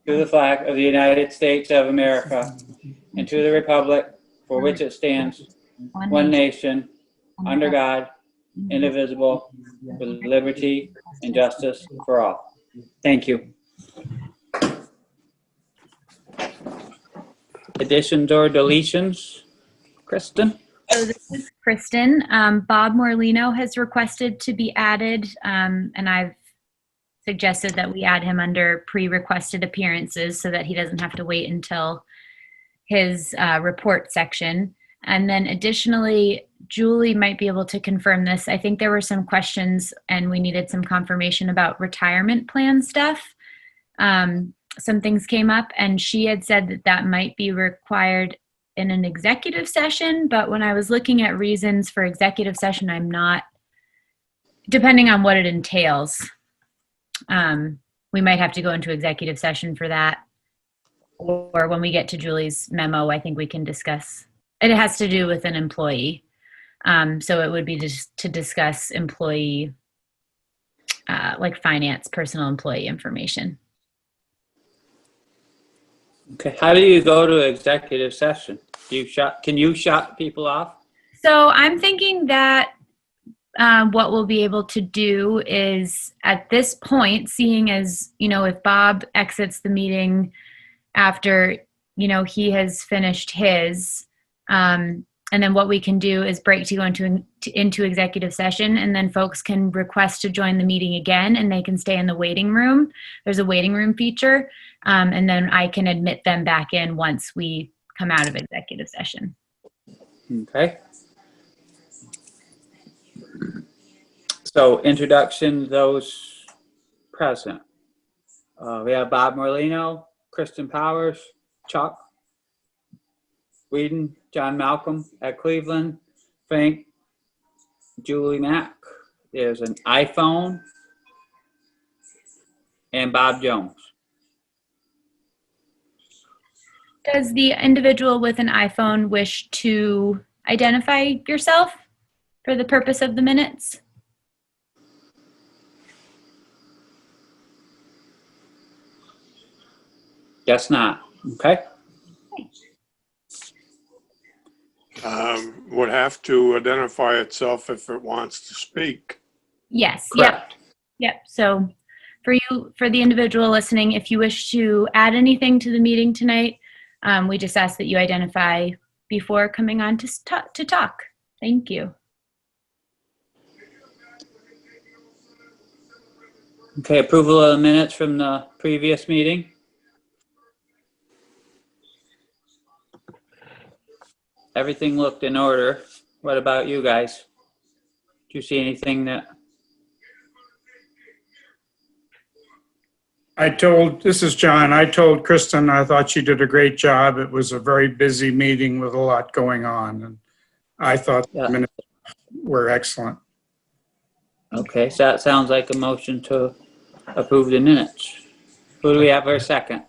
to the flag of the United States of America, and to the republic for which it stands, one nation, under God, indivisible, with liberty and justice for all. Thank you. Additions or deletions? Kristen? So this is Kristen. Bob Morlino has requested to be added, and I've suggested that we add him under pre-requested appearances so that he doesn't have to wait until his report section. And then additionally, Julie might be able to confirm this. I think there were some questions and we needed some confirmation about retirement plan stuff. Some things came up and she had said that that might be required in an executive session, but when I was looking at reasons for executive session, I'm not, depending on what it entails, we might have to go into executive session for that. Or when we get to Julie's memo, I think we can discuss. It has to do with an employee. So it would be just to discuss employee, like finance, personal employee information. Okay, how do you go to executive session? Can you shut people off? So I'm thinking that what we'll be able to do is at this point, seeing as, you know, if Bob exits the meeting after, you know, he has finished his, and then what we can do is break to go into executive session, and then folks can request to join the meeting again and they can stay in the waiting room. There's a waiting room feature, and then I can admit them back in once we come out of executive session. Okay. So introduction, those present. We have Bob Morlino, Kristen Powers, Chuck Whedon, John Malcolm at Cleveland, Frank, Julie Mack. There's an iPhone, and Bob Jones. Does the individual with an iPhone wish to identify yourself for the purpose of the minutes? Guess not. Okay. Would have to identify itself if it wants to speak. Yes. Correct. Yep. So for you, for the individual listening, if you wish to add anything to the meeting tonight, we just ask that you identify before coming on to talk. Thank you. Okay, approval of the minutes from the previous meeting. Everything looked in order. What about you guys? Do you see anything that? This is John. I told Kristen I thought she did a great job. It was a very busy meeting with a lot going on, and I thought the minutes were excellent. Okay, so that sounds like a motion to approve the minutes. Who do we have for a second?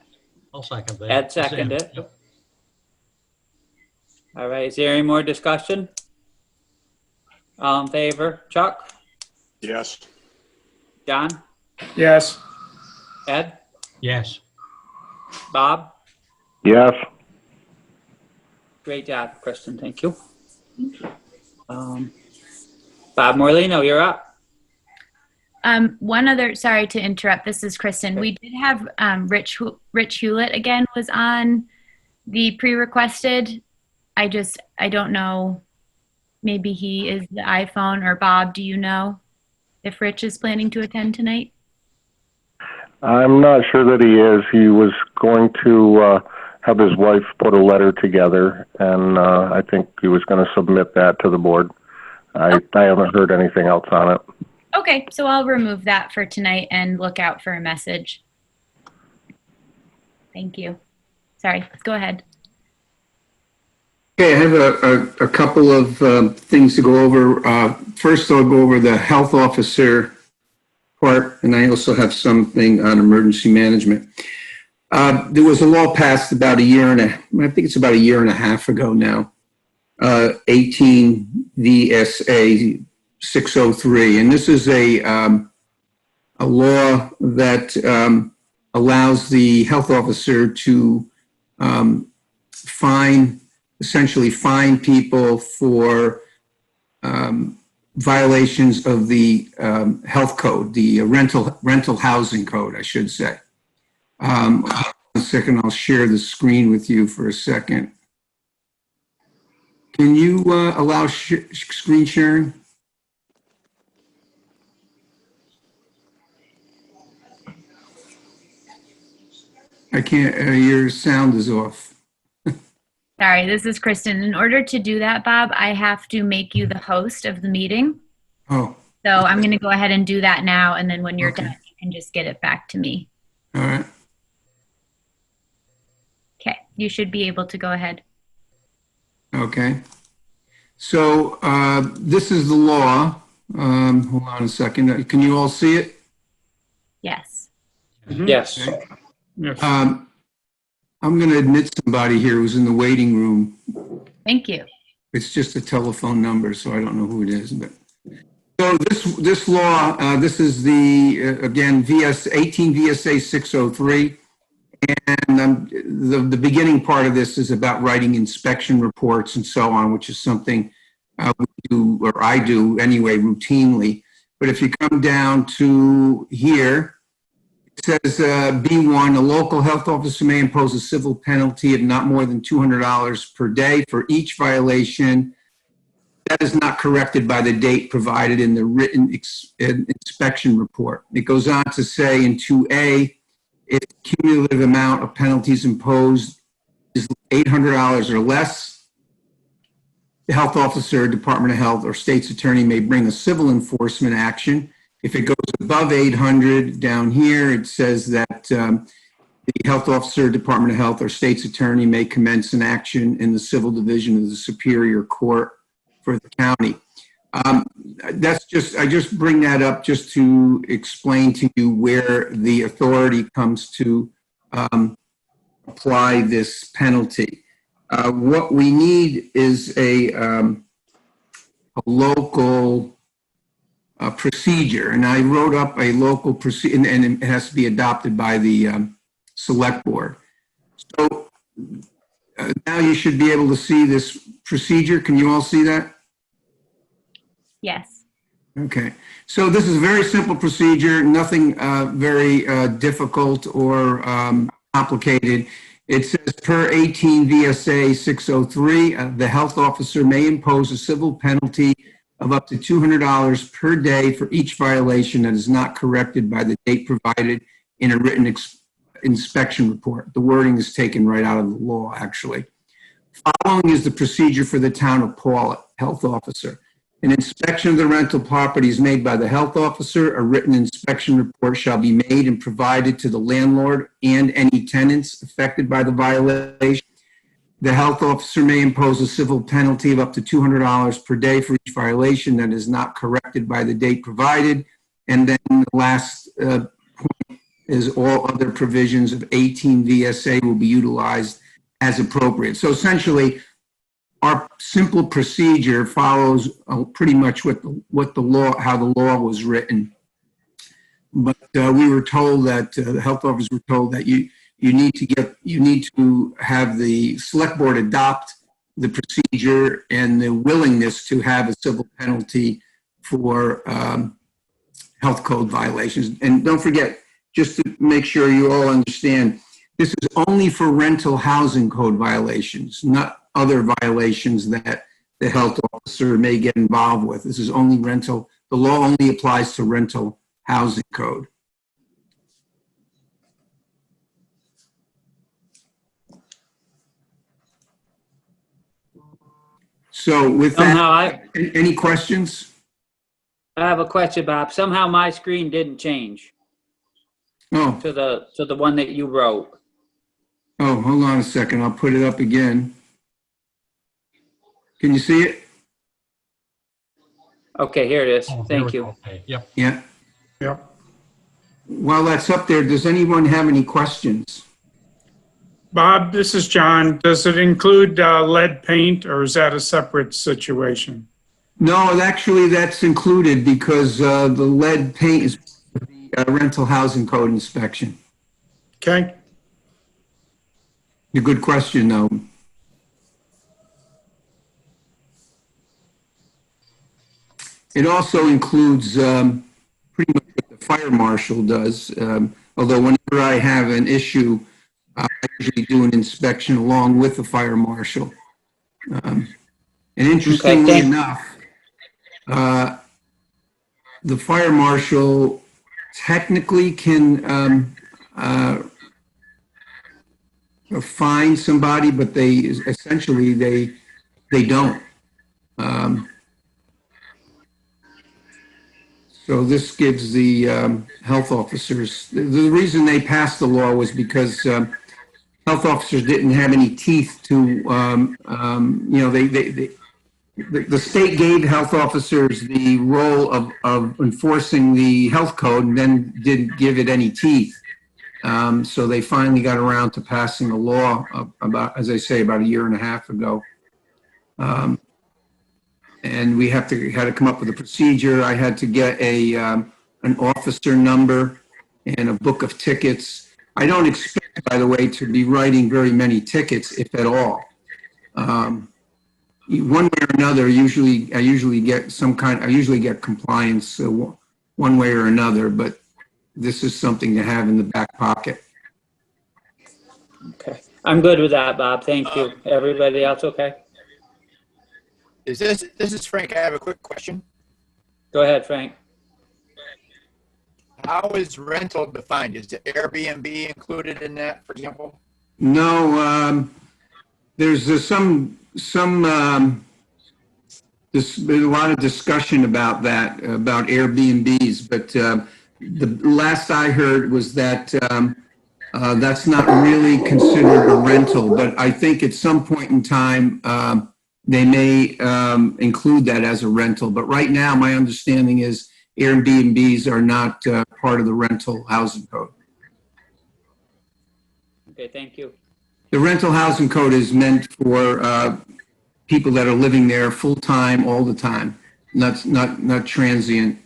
I'll second that. Ed seconded it. Yep. All right, is there any more discussion? All in favor? Chuck? Yes. John? Yes. Ed? Yes. Bob? Yes. Great job, Kristen. Thank you. Bob Morlino, you're up. One other, sorry to interrupt. This is Kristen. We did have Rich Hewlett again was on the pre-requested. I don't know. Maybe he is the iPhone, or Bob, do you know if Rich is planning to attend tonight? I'm not sure that he is. He was going to have his wife put a letter together, and I think he was going to submit that to the board. I haven't heard anything else on it. Okay, so I'll remove that for tonight and look out for a message. Thank you. Sorry, go ahead. Okay, I have a couple of things to go over. First, I'll go over the health officer part, and I also have something on emergency management. There was a law passed about I think it's about a year and a half ago now, 18 VSA 603, and this is a law that allows the health officer to essentially fine people for violations of the health code, the rental housing code, I should say. A second, I'll share the screen with you for a second. Can you allow screen sharing? I can't, your sound is off. Sorry, this is Kristen. In order to do that, Bob, I have to make you the host of the meeting. Oh, So I'm going to go ahead and do that now. And then when you're Okay. done, you can just get it back to me. all right. Okay, you should be able to go ahead. Okay. So this is the law. Hold on a second. Can you all see it? Yes. Yes. Okay. Yes. I'm going to admit somebody here who's in the waiting room. Thank you. It's just a telephone number, so I don't know who it is. But so this law, this is the again 18 VSA 603, and the beginning part of this is about writing inspection reports and so on, which is something we do, or I do anyway, routinely. But if you come down to here, it says B1, a local health officer may impose a civil penalty of not more than $200 per day for each violation that is not corrected by the date provided in the written inspection report. It goes on to say in 2A, if the cumulative amount of penalties imposed is $800 or less, the health officer, Department of Health, or state's attorney may bring a civil enforcement action. If it goes above 800, down here, it says that the health officer, Department of Health, or state's attorney may commence an action in the civil division of the Superior Court for the county. I just bring that up just to explain to you where the authority comes to apply this penalty. What we need is a local procedure, and I wrote up a local procedure, and it has to be adopted by the select board. So now you should be able to see this procedure. Can you all see that? Yes. Okay. So this is a very simple procedure, nothing very difficult or complicated. It says per 18 VSA 603, the health officer may impose a civil penalty of up to $200 per day for each violation that is not corrected by the date provided in a written inspection report. The wording is taken right out of the law, actually. Following is the procedure for the town of Pawlet, health officer. An inspection of the rental property is made by the health officer. A written inspection report shall be made and provided to the landlord and any tenants affected by the violation. The health officer may impose a civil penalty of up to $200 per day for each violation that is not corrected by the date provided. And then the last point is all other provisions of 18 VSA will be utilized as appropriate. So essentially, our simple procedure follows pretty much what the law, how the law was written. But we were told that the health officers were told that you need to have the select board adopt the procedure and the willingness to have a civil penalty for health code violations. And don't forget, just to make sure you all understand, this is only for rental housing code violations, not other violations that the health officer may get involved with. This is only rental. The law only applies to rental housing code. So with that, any questions? I have a question, Bob. Somehow my screen didn't change Oh, to the one that you wrote. oh, hold on a second. I'll put it up again. Can you see it? Okay, here it is. Oh, there Thank we you. go. Okay, yep. Yeah. Yep. While that's up there, does anyone have any questions? Bob, this is John. Does it include lead paint, or is that a separate situation? No, actually, that's included because the lead paint is the rental housing code inspection. Okay, A good question, though. It also includes pretty much what the fire marshal does. Although whenever I have an issue, I usually do an inspection along with the fire marshal. And interestingly thank- enough, the fire marshal technically can fine somebody, but they essentially they don't. So this gives the health officers, the reason they passed the law was because health officers didn't have any teeth to, the state gave health officers the role of enforcing the health code and then didn't give it any teeth. So they finally got around to passing a law about, as I say, about a year and a half ago. And we had to come up with a procedure. I had to get an officer number and a book of tickets. I don't expect, by the way, to be writing very many tickets, if at all. One way or another, I usually get compliance one way or another, but this is something to have in the back pocket. Okay. I'm good with that, Bob. Thank you. Everybody else okay? This is Frank. I have a quick question. Go ahead, Frank. How is rental defined? Is the Airbnb included in that, for example? No, there's there's been a lot of discussion about that, about Airbnbs, but the last I heard was that that's not really considered a rental, but I think at some point in time, they may include that as a rental. But right now, my understanding is Airbnbs are not part of the rental housing code. Okay, thank you. The rental housing code is meant for people that are living there full-time all the time, not transient,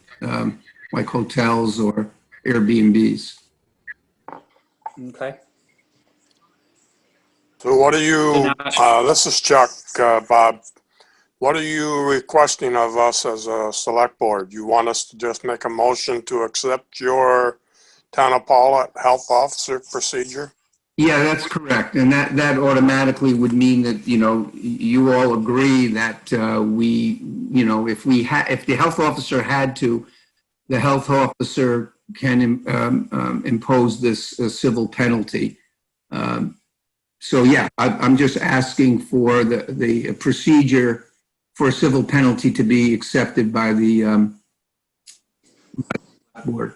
like hotels or Airbnbs. Okay. So what are you, this is Chuck, Bob. What are you requesting of us as a select board? You want us to just make a motion to accept your Town of Pawlet health officer procedure? Yeah, that's correct. And that automatically would mean that, you all agree that if the health officer had to, the health officer can impose this civil penalty. So yeah, I'm just asking for the procedure for a civil penalty to be accepted by the board.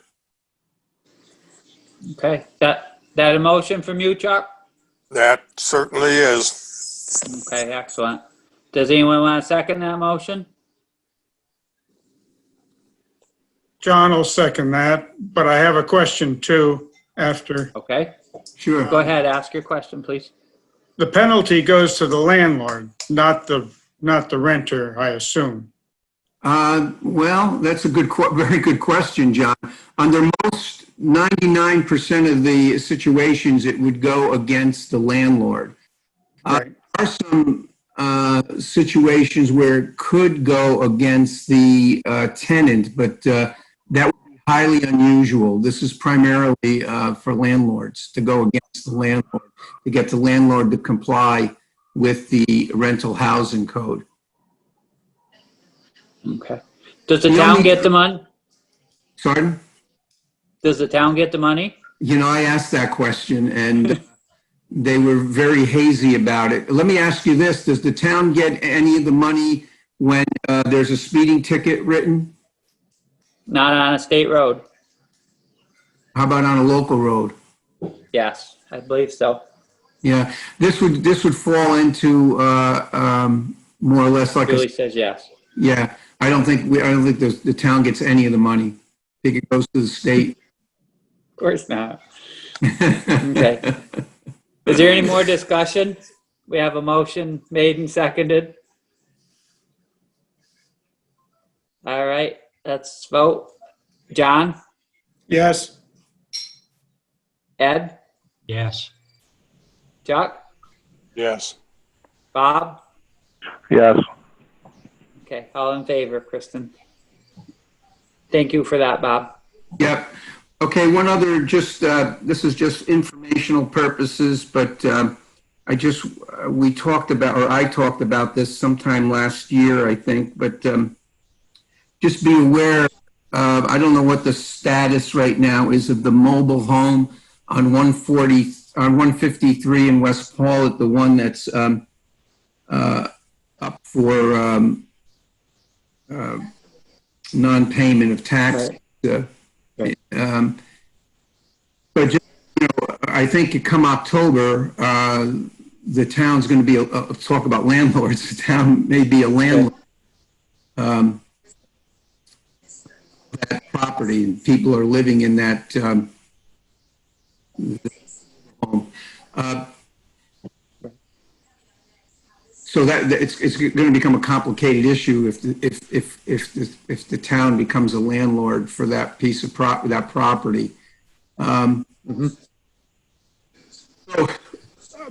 Okay. That a motion from you, Chuck? That certainly is. Okay, excellent. Does anyone want to second that motion? John will second that, but I have a question too after. Okay. Sure. Go ahead, ask your question, please. The penalty goes to the landlord, not the renter, I assume. Well, that's a very good question, John. Under most 99% of the situations, it would go against the landlord. Right. There are some situations where it could go against the tenant, but that would be highly unusual. This is primarily for landlords to go against the landlord, to get the landlord to comply with the rental housing code. Okay. Does the town get the money? Sorry? Does the town get the money? I asked that question and they were very hazy about it. Let me ask you this. Does the town get any of the money when there's a speeding ticket written? Not on a state road. How about on a local road? Yes, I believe so. Yeah, this would fall into more or less like Julie says yes. yeah. I don't think the town gets any of the money. I think it goes to the state. Of course not. Okay. Is there any more discussion? We have a motion made and seconded. All right, let's vote. John? Yes, Ed? Yes. Chuck, Yes. Bob? Yes. Okay, all in favor, Kristen. Thank you for that, Bob. Yep. Okay, one other, just, this is just informational purposes, but we talked about, or I talked about this sometime last year, I think, but just be aware, I don't know what the status right now is of the mobile home on 153 in West Pawlet, the one that's up for non-payment of taxes. Right. But just, I think come October, the town's going to be, talk about landlords, the town may be a landlord. That property, and people are living in that home. So that it's going to become a complicated issue if the town becomes a landlord for that piece of that property. So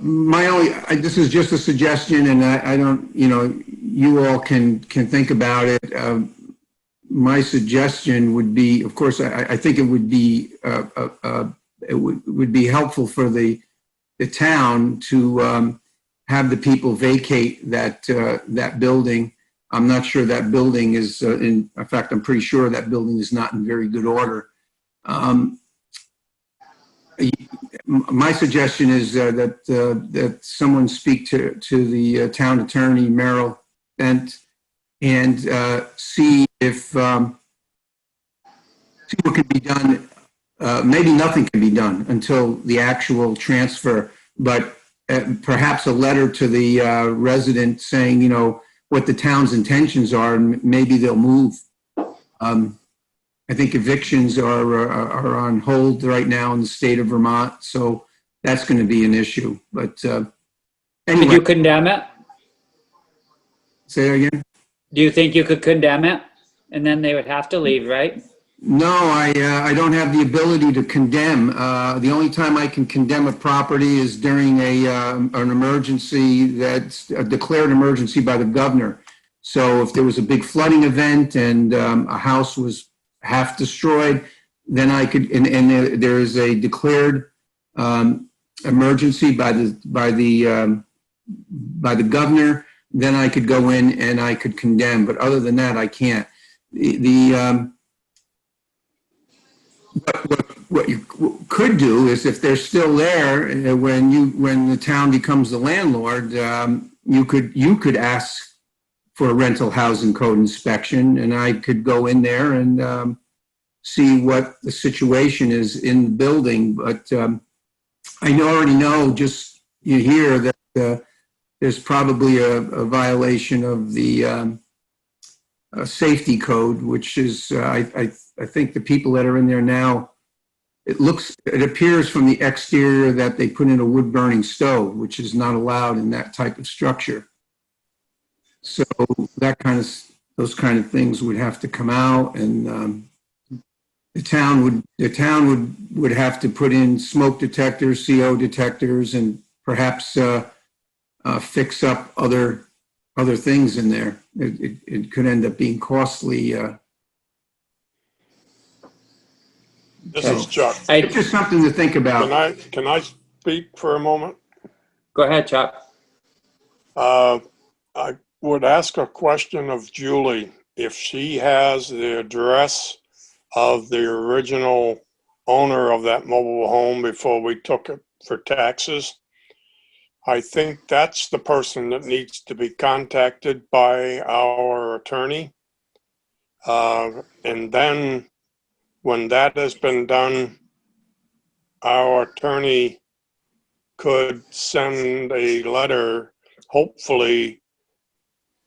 my only, this is just a suggestion, and I don't, you all can think about it. My suggestion would be, of course, I think it would be it would be helpful for the town to have the people vacate that building. I'm not sure that building is in fact, I'm pretty sure that building is not in very good order. My suggestion is that someone speak to the town attorney, Merrill Bent, and see if see what can be done. Maybe nothing can be done until the actual transfer, but perhaps a letter to the resident saying, what the town's intentions are, and maybe they'll move. I think evictions are on hold right now in the state of Vermont, so that's going to be an issue. But anyway, Could you condemn it? say that again. Do you think you could condemn it? And then they would have to leave, right? No, I don't have the ability to condemn. The only time I can condemn a property is during an emergency that's a declared emergency by the governor. So if there was a big flooding event and a house was half destroyed, then I could, and there is a declared emergency by the governor, then I could go in and I could condemn. But other than that, I can't. What you could do is, if they're still there when the town becomes the landlord, you could ask for a rental housing code inspection, and I could go in there and see what the situation is in the building. But I already know, just you hear that there's probably a violation of the safety code, which is I think the people that are in there now, it appears from the exterior that they put in a wood burning stove, which is not allowed in that type of structure. So those kind of things would have to come out, and the town would have to put in smoke detectors, CO detectors, and perhaps fix up other things in there. It could end up being costly. This is Chuck. It's just something to think about. Can I speak for a moment? Go ahead, Chuck. I would ask a question of Julie. If she has the address of the original owner of that mobile home before we took it for taxes, I think that's the person that needs to be contacted by our attorney. And then when that has been done, our attorney could send a letter, hopefully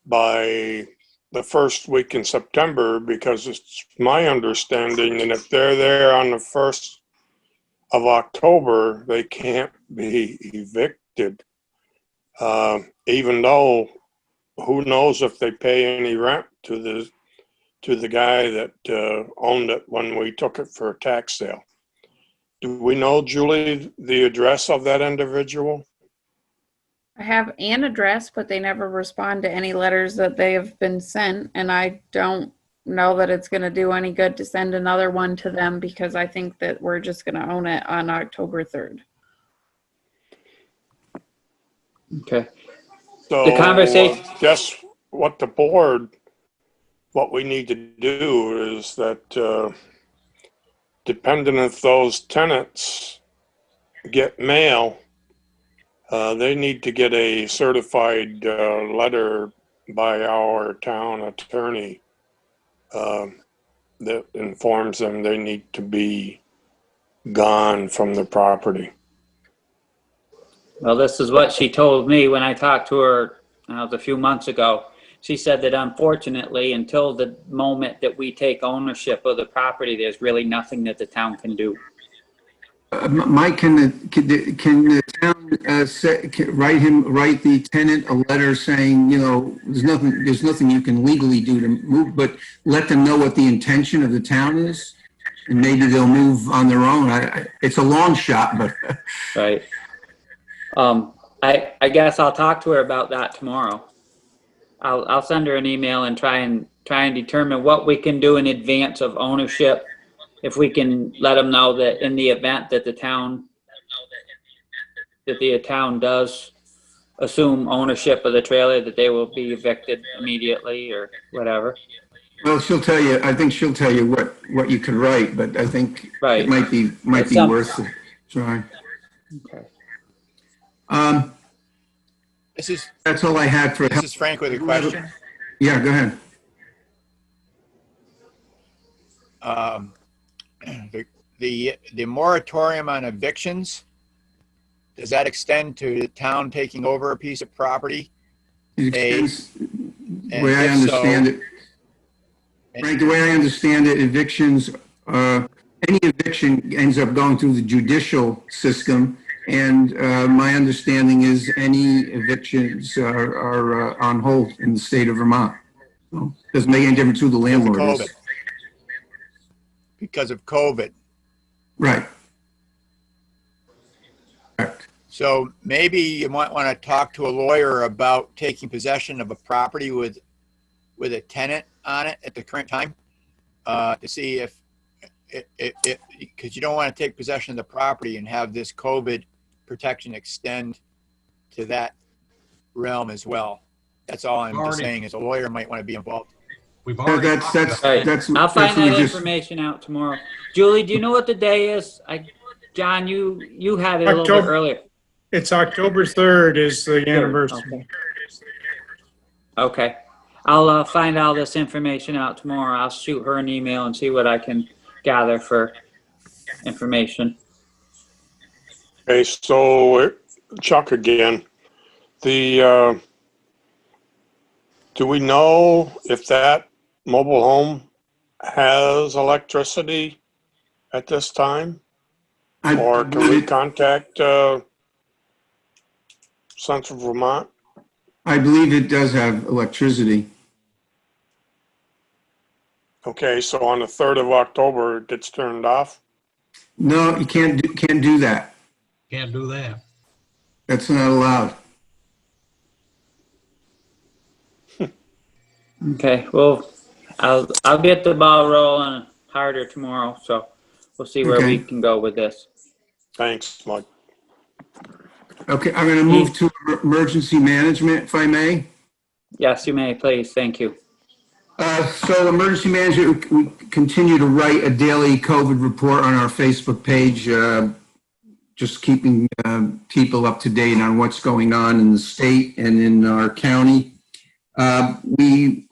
by the first week in September, because it's my understanding that if they're there on the 1st of October, they can't be evicted. Even though, who knows if they pay any rent to the guy that owned it when we took it for a tax sale. Do we know, Julie, the address of that individual? I have an address, but they never respond to any letters that they have been sent, and I don't know that it's going to do any good to send another one to them because I think that we're just going to own it on October 3rd. Okay. So, The conversation- guess what what we need to do is that, depending if those tenants get mail, they need to get a certified letter by our town attorney that informs them they need to be gone from the property. Well, this is what she told me when I talked to her a few months ago. She said that unfortunately, until the moment that we take ownership of the property, there's really nothing that the town can do. Mike, can the town write the tenant a letter saying, you know, there's nothing you can legally do to move, but let them know what the intention of the town is, and maybe they'll move on their own. It's a long shot, but Right. I guess I'll talk to her about that tomorrow. I'll send her an email and try and determine what we can do in advance of ownership. If we can let them know that in the event that the town does assume ownership of the trailer, that they will be evicted immediately or whatever. well, I think she'll tell you what you could write, but I think Right. it might be worth it trying. Okay. That's all I had for. This is Frank with a question. Yeah, go ahead. The moratorium on evictions, does that extend to the town taking over a piece of property? It extends, the way I if understand so- it, Frank, the way I understand it, evictions, any eviction ends up going through the judicial system. And my understanding is any evictions are on hold in the state of Vermont. So, doesn't make any difference who the landlord is. Because of COVID. Right. Correct. So maybe you might want to talk to a lawyer about taking possession of a property with a tenant on it at the current time to see if because you don't want to take possession of the property and have this COVID protection extend to that realm as well. That's all I'm just saying is a lawyer might want to be involved. We've already That's talked about Right. that's. I'll find that's what we that just- information out tomorrow. Julie, do you know what the day is? John, you had it a little bit October. earlier. It's October 3rd is the anniversary. Okay. I'll find all this information out tomorrow. I'll shoot her an email and see what I can gather for information. Okay, so Chuck again, do we know if that mobile home has electricity at this time? Or can we contact Central Vermont? I believe it does have electricity. Okay, so on the 3rd of October, it gets turned off? No, you can't do that. Can't do that. That's not allowed. Okay. Well, I'll get the ball rolling harder tomorrow, so we'll see where we Okay. can go with this. Thanks, Mike. Okay, I'm going to move to emergency management, if I may. Yes, you may, please. Thank you. So emergency management, we continue to write a daily COVID report on our Facebook page, just keeping people up to date on what's going on in the state and in our county. We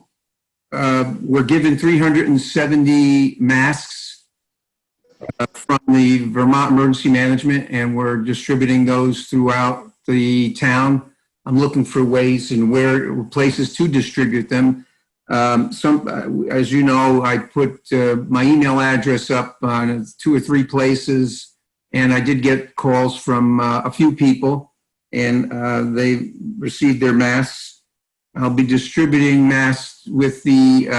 were given 370 masks from the Vermont Emergency Management, and we're distributing those throughout the town. I'm looking for ways and places to distribute them. As you know, I put my email address up on 2 or 3 places, and I did get calls from a few people, and they received their masks. I'll be distributing masks with the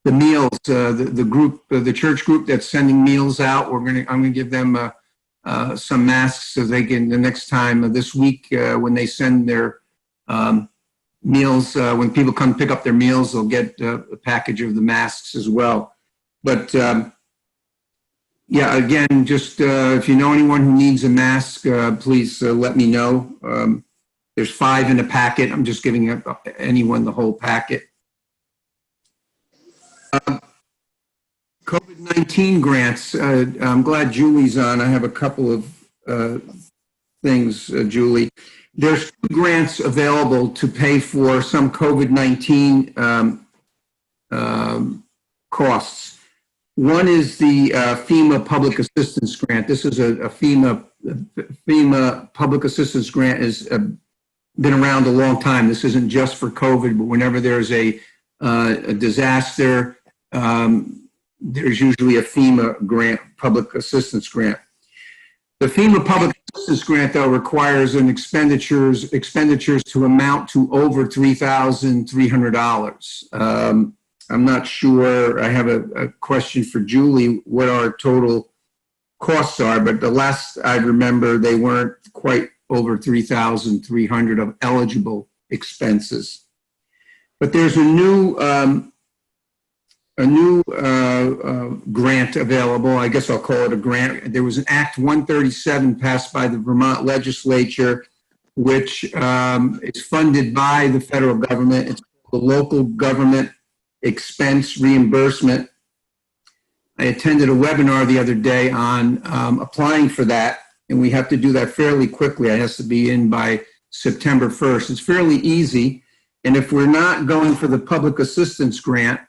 the meals, the group, the church group that's sending meals out, I'm gonna give them some masks so they can, the next time this week, when they send their meals, when people come pick up their meals, they'll get a package of the masks as well. But yeah, again, just if you know anyone who needs a mask, please let me know. There's 5 in a packet. I'm just giving anyone the whole packet. COVID-19 grants. I'm glad Julie's on. I have a couple of things, Julie. There's 2 grants available to pay for some COVID-19 costs. One is the FEMA Public Assistance Grant. This is a FEMA Public Assistance Grant has been around a long time. This isn't just for COVID, but whenever there's a disaster, there's usually a FEMA grant, public assistance grant. The FEMA Public Assistance Grant, though, requires an expenditures to amount to over $3,300. I'm not sure. I have a question for Julie, what our total costs are, but the last I remember, they weren't quite over $3,300 of eligible expenses. But there's a new grant available. I guess I'll call it a grant. There was an Act 137 passed by the Vermont legislature, which is funded by the federal government. It's the local government expense reimbursement. I attended a webinar the other day on applying for that, and we have to do that fairly quickly. It has to be in by September 1st. It's fairly easy, and if we're not going for the public assistance grant,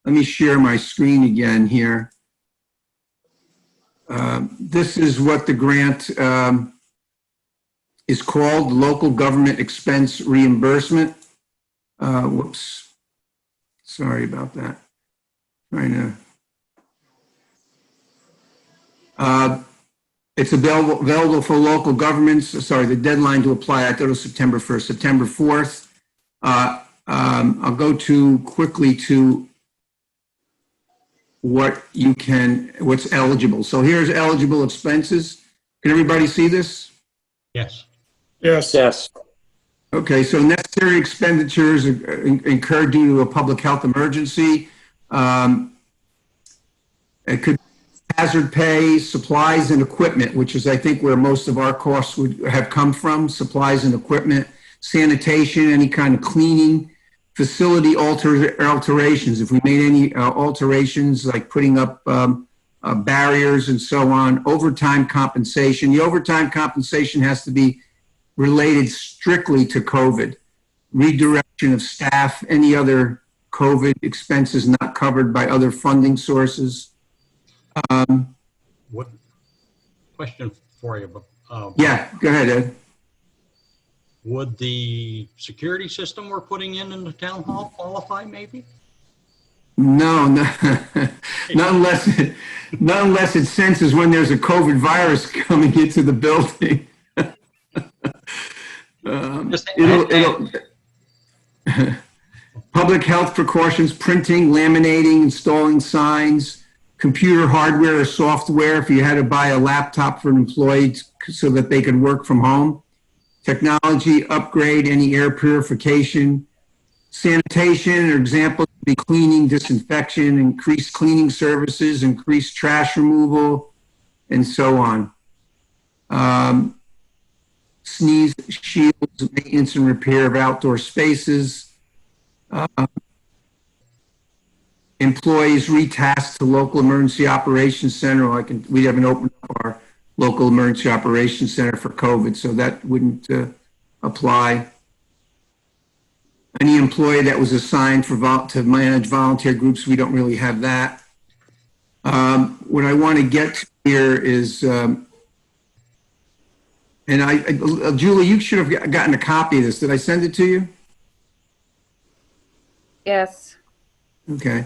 let me share my screen again here. This is what the grant is called, Local Government Expense Reimbursement. Whoops. Sorry about that. It's available for local governments. Sorry, the deadline to apply, I thought it was September 1st, September 4th. I'll go quickly to what's eligible. So here's eligible expenses. Can everybody see this? Yes. Yes. Yes. Okay, so necessary expenditures incurred due to a public health emergency. It could be hazard pay, supplies and equipment, which is, I think, where most of our costs would have come from, supplies and equipment, sanitation, any kind of cleaning, facility alterations. If we made any alterations like putting up barriers and so on, overtime compensation. The overtime compensation has to be related strictly to COVID. Redirection of staff, any other COVID expenses not covered by other funding sources. What question for you? Yeah, go ahead, Ed. Would the security system we're putting in the town hall qualify maybe? No, not unless it senses when there's a COVID virus coming into the building. Public health precautions, printing, laminating, installing signs, computer hardware or software if you had to buy a laptop for an employee so that they could work from home, technology upgrade, any air purification, sanitation, or examples would be cleaning, disinfection, increased cleaning services, increased trash removal, and so on. Sneeze shields, maintenance and repair of outdoor spaces. Employees retasked to local emergency operations center. We haven't opened up our local emergency operations center for COVID, so that wouldn't apply. Any employee that was assigned to manage volunteer groups, we don't really have that. What I want to get to here is, Julie, you should have gotten a copy of this. Did I send it to you? Yes. Okay.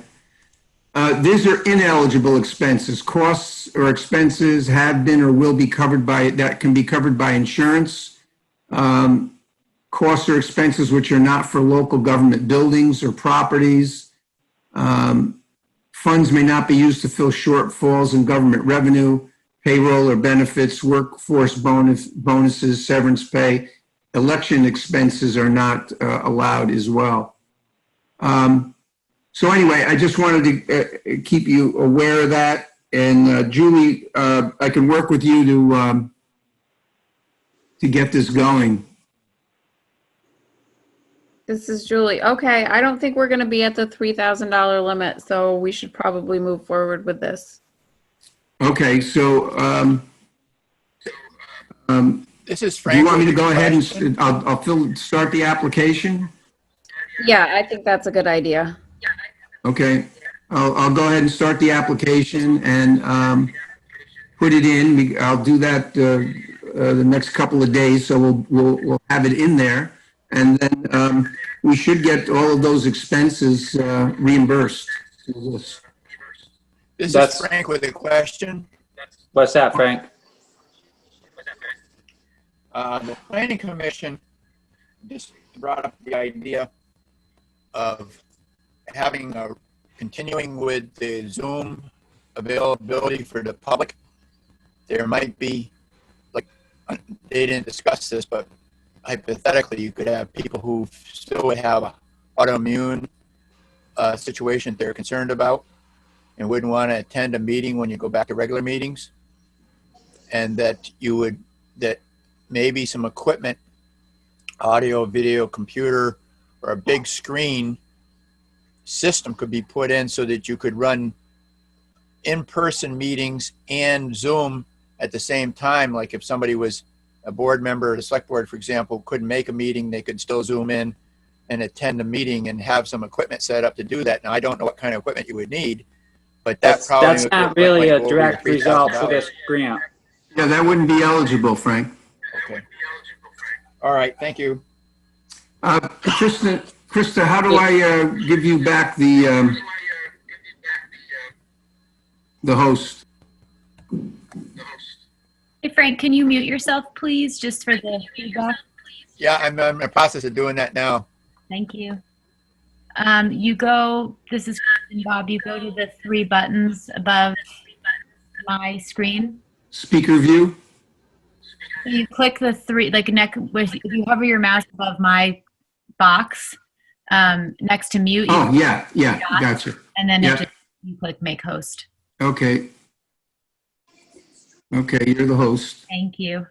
These are ineligible expenses. Costs or expenses have been or will be covered that can be covered by insurance. Costs or expenses which are not for local government buildings or properties. Funds may not be used to fill shortfalls in government revenue, payroll or benefits, workforce bonuses, severance pay. Election expenses are not allowed as well. So anyway, I just wanted to keep you aware of that. And Julie, I can work with you to get this going. This is Julie. Okay, I don't think we're going to be at the $3,000 limit, so we should probably move forward with this. Okay, so This is do Frank. you want me to with a go ahead question. and I'll start the application? Yeah, I think that's a good idea. Okay, I'll go ahead and start the application and put it in. I'll do that the next couple of days, so we'll have it in there, and then we should get all of those expenses reimbursed. This That's- is Frank with a question. What's that, Frank? The planning commission just brought up the idea of continuing with the Zoom availability for the public. There might be, like, they didn't discuss this, but hypothetically, you could have people who still have an autoimmune situation they're concerned about and wouldn't want to attend a meeting when you go back to regular meetings. And that that maybe some equipment, audio, video, computer, or a big screen system could be put in so that you could run in-person meetings and Zoom at the same time. Like if somebody was a board member, the select board, for example, couldn't make a meeting, they could still Zoom in and attend a meeting and have some equipment set up to do that. Now, I don't know what kind of equipment you would need, but That's probably not really a direct result for this grant. Yeah, that wouldn't be eligible, Frank. Okay. All right, thank you. Krista, how do I give you back the host? Hey, Frank, can you mute yourself, please, just for the feedback? Yeah, I'm in the process of doing that now. Thank you. This is Kristen, Bob, you go to the three buttons above my screen. Speaker view? You click the three, like if you hover your mouse above my box, next to mute. Oh, yeah, gotcha. And then Yeah. you click make host. Okay. Okay, you're the host. Thank you.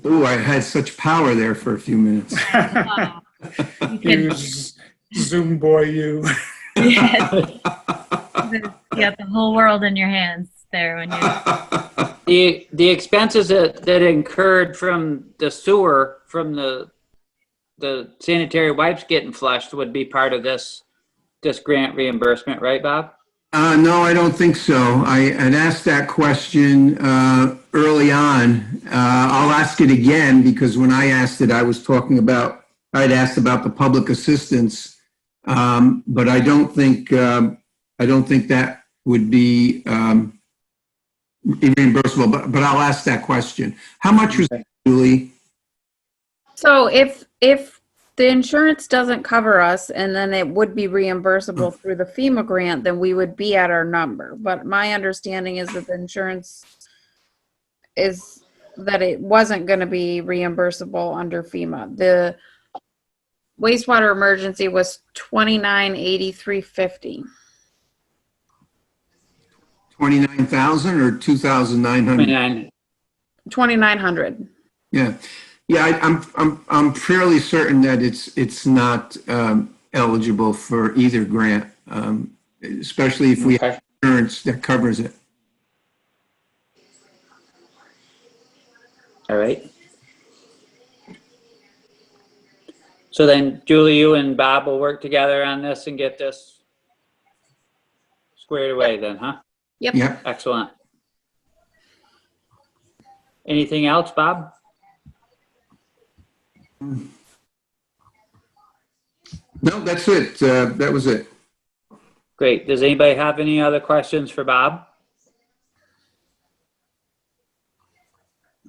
Ooh, I had such power there for a few minutes. You You can, Zoom boy, you. yes, you got the whole world in your hands there when you. The expenses that incurred from the sewer, from the sanitary wipes getting flushed would be part of this grant reimbursement, right, Bob? No, I don't think so. I had asked that question early on. I'll ask it again because when I asked it, I'd asked about the public assistance, but I don't think that would be reimbursable. But I'll ask that question. How much was that, Julie? So if the insurance doesn't cover us and then it would be reimbursable through the FEMA grant, then we would be at our number. But my understanding is that the insurance is that it wasn't going to be reimbursable under FEMA. The wastewater emergency was $29,8350. 29,000 or 2,900? 2,900. Yeah. Yeah, I'm fairly certain that it's not eligible for either grant, especially if we have insurance that covers it. All right. So then, Julie, you and Bob will work together on this and get this squared away then, huh? Yep. Yep. Excellent. Anything else, Bob? No, that's it. That was it. Great. Does anybody have any other questions for Bob?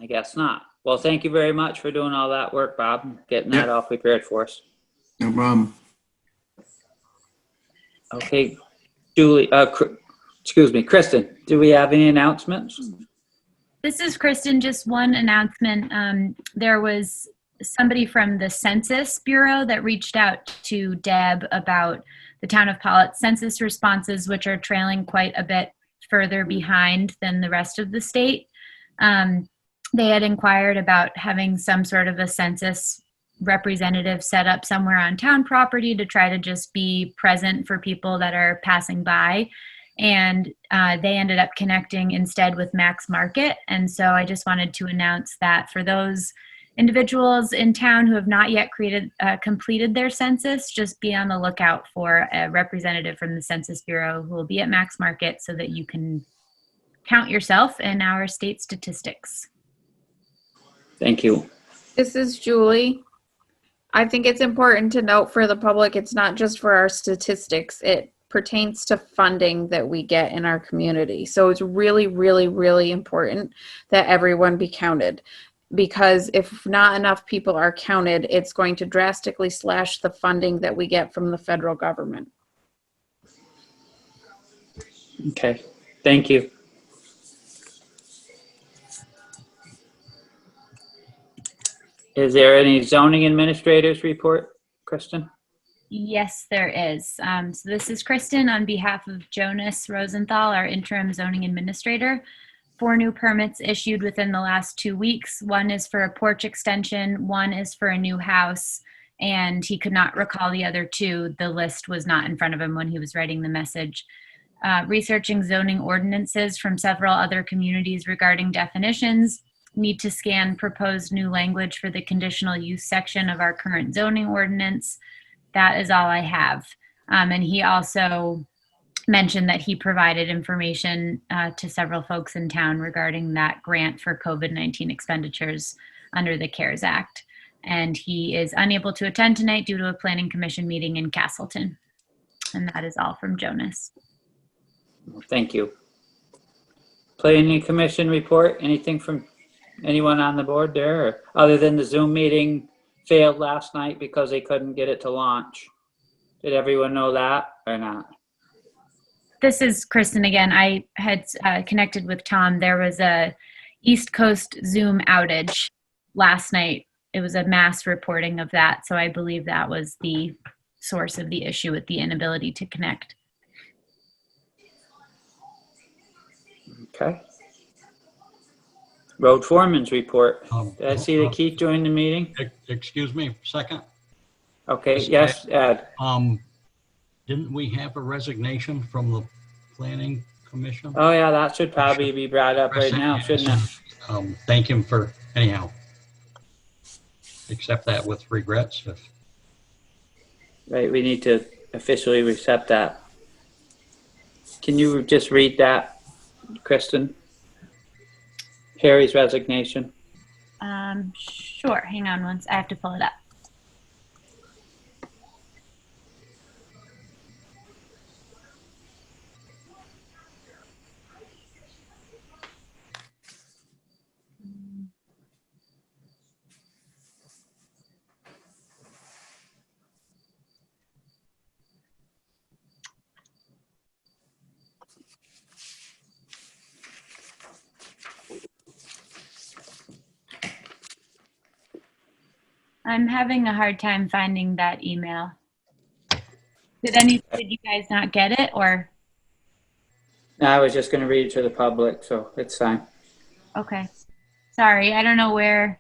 I guess not. Well, thank you very much for doing all that work, Bob, getting that all prepared for us. No problem. Okay, Julie, excuse me, Kristen, do we have any announcements? This is Kristen. Just one announcement. There was somebody from the Census Bureau that reached out to Deb about the town of Pawlet census responses, which are trailing quite a bit further behind than the rest of the state. They had inquired about having some sort of a census representative set up somewhere on town property to try to just be present for people that are passing by. And they ended up connecting instead with Max Market. And so I just wanted to announce that for those individuals in town who have not yet completed their census, just be on the lookout for a representative from the Census Bureau who will be at Max Market so that you can count yourself in our state statistics. Thank you. This is Julie. I think it's important to note for the public, it's not just for our statistics. It pertains to funding that we get in our community. So it's really, really, really important that everyone be counted. Because if not enough people are counted, it's going to drastically slash the funding that we get from the federal government. Okay, thank you. Is there any zoning administrators report, Kristen? Yes, there is. So this is Kristen on behalf of Jonas Rosenthal, our interim zoning administrator. 4 new permits issued within the last 2 weeks. 1 is for a porch extension, 1 is for a new house, and he could not recall the other 2. The list was not in front of him when he was writing the message. Researching zoning ordinances from several other communities regarding definitions. Need to scan proposed new language for the conditional use section of our current zoning ordinance. That is all I have. And he also mentioned that he provided information to several folks in town regarding that grant for COVID-19 expenditures under the CARES Act. And he is unable to attend tonight due to a planning commission meeting in Castleton. And that is all from Jonas. Thank you. Planning commission report, anything from anyone on the board there? Or other than the Zoom meeting failed last night because they couldn't get it to launch. Did everyone know that or not? This is Kristen again. I had connected with Tom. There was a East Coast Zoom outage last night. It was a mass reporting of that. So I believe that was the source of the issue with the inability to connect. Okay. Road foreman's report. Um, Did I see that Keith joined the meeting? Excuse me, second. Okay, yes, Ed. Didn't we have a resignation from the planning commission? Oh yeah, that should probably be brought up right now, shouldn't it? Thank him for, anyhow. Accept that with regrets. Right, we need to officially accept that. Can you just read that, Kristen? Harry's resignation. Sure, hang on once, I have to pull it up. I'm having a hard time finding that email. Did you guys not get it or? No, I was just going to read it to the public, so it's fine. Okay. Sorry, I don't know where.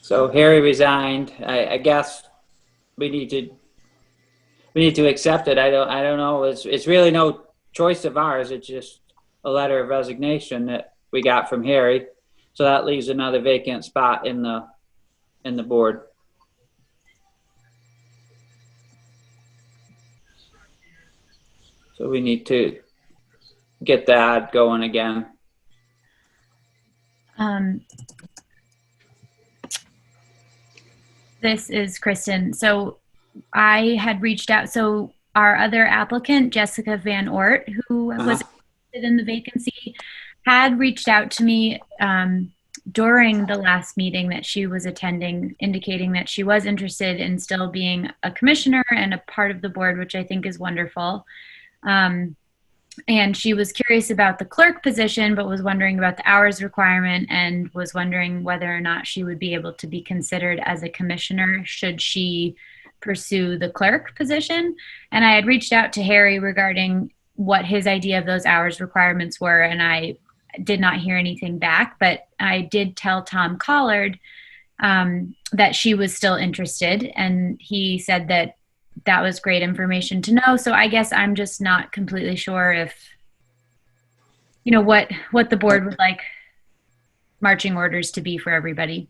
So Harry resigned. I guess we need to accept it. I don't know. It's really no choice of ours. It's just a letter of resignation that we got from Harry. So that leaves another vacant spot in the board. So we need to get that going again. This is Kristen. So I had reached out. So our other applicant, Jessica Van Ort, who was interested in the vacancy, had reached out to me during the last meeting that she was attending, indicating that she was interested in still being a commissioner and a part of the board, which I think is wonderful. And she was curious about the clerk position, but was wondering about the hours requirement and was wondering whether or not she would be able to be considered as a commissioner should she pursue the clerk position. And I had reached out to Harry regarding what his idea of those hours requirements were, and I did not hear anything back, but I did tell Tom Collard that she was still interested, and he said that that was great information to know. So I guess I'm just not completely sure if, what the board would like marching orders to be for everybody.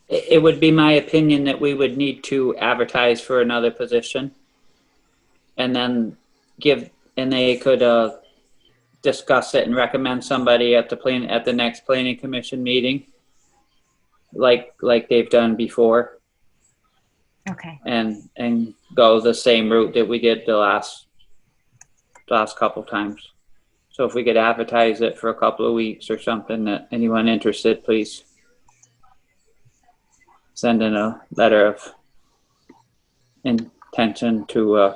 It would be my opinion that we would need to advertise for another position, and then they could discuss it and recommend somebody at the next planning commission meeting, like they've done before. Okay. And go the same route that we did the last couple times. So if we could advertise it for a couple of weeks or something, that anyone interested, please send in a letter of intention to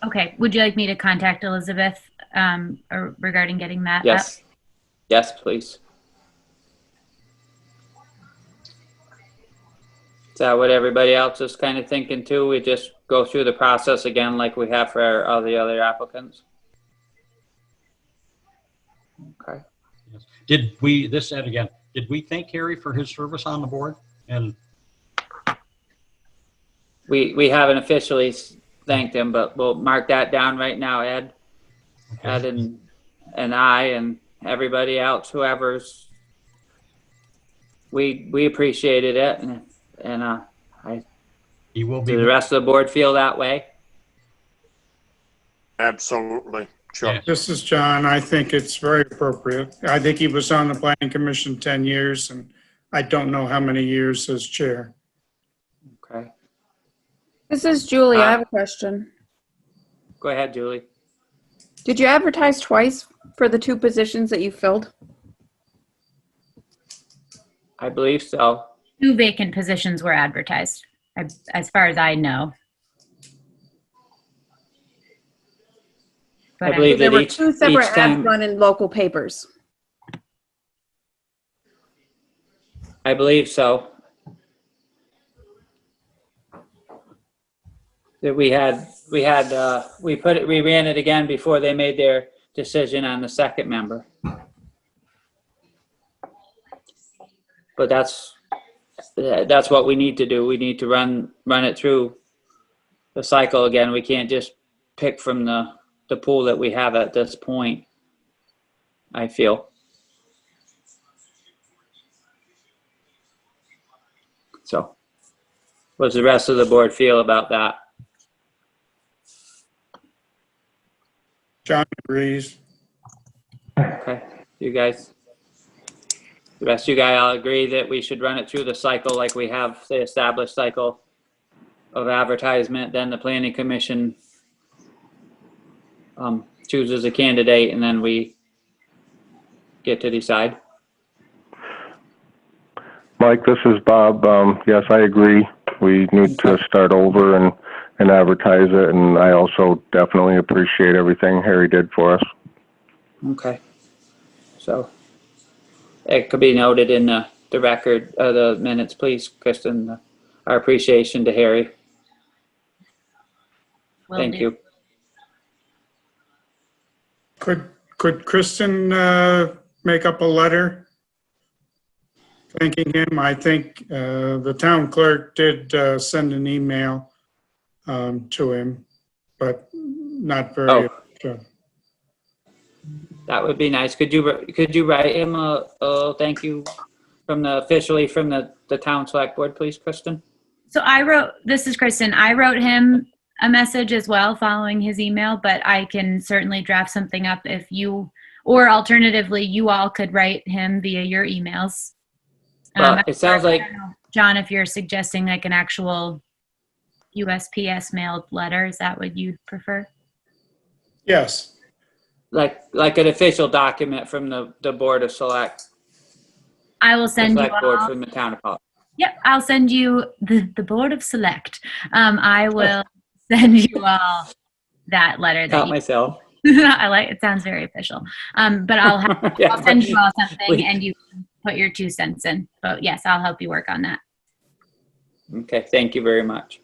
Okay. Would you like me to contact Elizabeth or regarding getting that yes. up? Yes, please. Is that what everybody else is kind of thinking too? We just go through the process again like we have for all the other applicants? Okay. Did we thank Harry for his service on the board? And We haven't officially thanked him, but we'll mark that down right now, Ed. okay. Ed and I and everybody else, whoever's, we appreciated it, and He will be. do the rest of the board feel that way? Absolutely. Sure. Yeah. This is John. I think it's very appropriate. I think he was on the planning commission 10 years, and I don't know how many years as chair. Okay. This is Julie. I have a question. Go ahead, Julie. Did you advertise twice for the 2 positions that you filled? I believe so. 2 vacant positions were advertised, as far as I know. But I believe There that were each 2 separate ads time, run in local papers. I believe so. That we ran it again before they made their decision on the second member. But that's what we need to do. We need to run it through the cycle again. We can't just pick from the pool that we have at this point, I feel. So, what does the rest of the board feel about that? John agrees. Okay, the rest of you guys all agree that we should run it through the cycle like we have the established cycle of advertisement, then the planning commission chooses a candidate, and then we get to decide. Mike, this is Bob. Yes, I agree. We need to start over and advertise it, and I also definitely appreciate everything Harry did for us. Okay. So it could be noted in the record, the minutes, please, Kristen, our appreciation to Harry. Will Thank do. you. Could Kristen make up a letter thanking him? I think the town clerk did send an email to him, but not very. That would be nice. Could you write him a thank you officially from the town select board, please, Kristen? So this is Kristen. I wrote him a message as well following his email, but I can certainly draft something up if you, or alternatively, you all could write him via your emails. It sounds like, John, if you're suggesting like an actual USPS mailed letter. Is that what you'd prefer? Yes. Like an official document from the Board of Select, I will the send you Select Board all. from the town of Pawlet. Yep, I'll send you the Board of Select. I will send you all that letter that Caught you. myself. I like it. Sounds very official. But I'll Yeah, I'll send you all something, please. and you can put your 2 cents in. But yes, I'll help you work on that. Okay, thank you very much.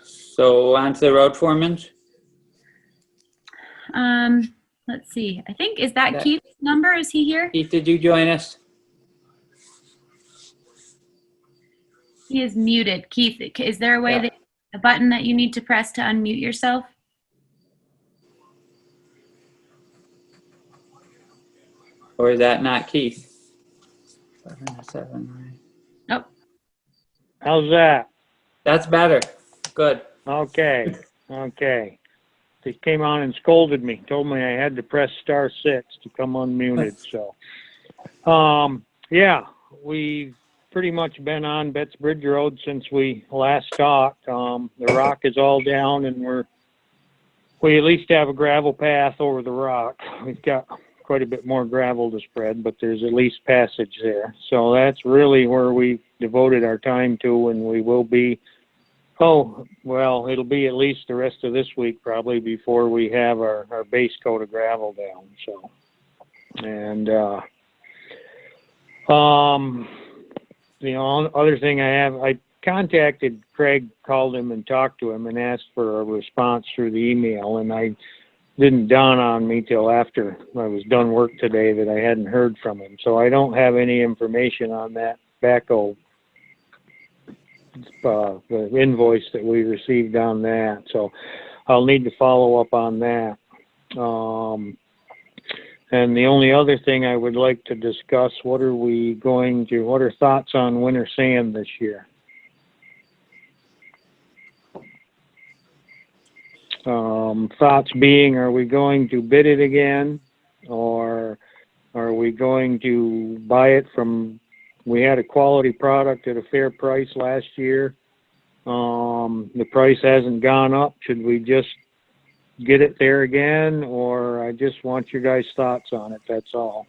So on to the road foremans. Let's see. I think is that That- Keith's number? Is he here? Keith, did you join us? He is muted. Keith, is there a way Yeah. that a button that you need to press to unmute yourself? Or is that not Keith? 779. Nope. How's that? That's better. Good. Okay, okay. They came on and scolded me, told me I had to press *6 to come unmuted, so. Yeah, we've pretty much been on Betts Bridge Road since we last talked. The rock is all down and we at least have a gravel path over the rock. We've got quite a bit more gravel to spread, but there's at least passage there. So that's really where we devoted our time to, and we will be, oh, well, it'll be at least the rest of this week probably before we have our base coat of gravel down, so. And, the other thing I contacted Craig, called him and talked to him and asked for a response through the email, and I didn't dawn on me till after I was done work today that I hadn't heard from him. So I don't have any information on that backhoe, the invoice that we received on that. So I'll need to follow up on that. And the only other thing I would like to discuss, what are thoughts on winter sand this year? Thoughts being, are we going to bid it again, or are we going to buy it from, we had a quality product at a fair price last year. The price hasn't gone up. Should we just get it there again, or I just want your guys' thoughts on it, that's all.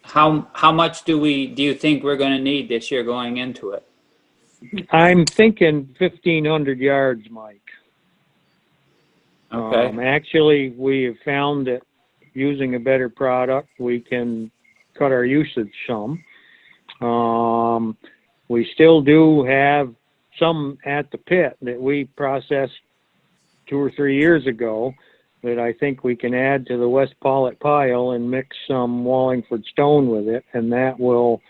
How much do you think we're going to need this year going into it? I'm thinking 1,500 yards, Mike. Okay. Actually, we have found that using a better product, we can cut our usage some. We still do have some at the pit that we processed 2 or 3 years ago that I think we can add to the West Pawlet pile and mix some Wallingford stone with it, and that will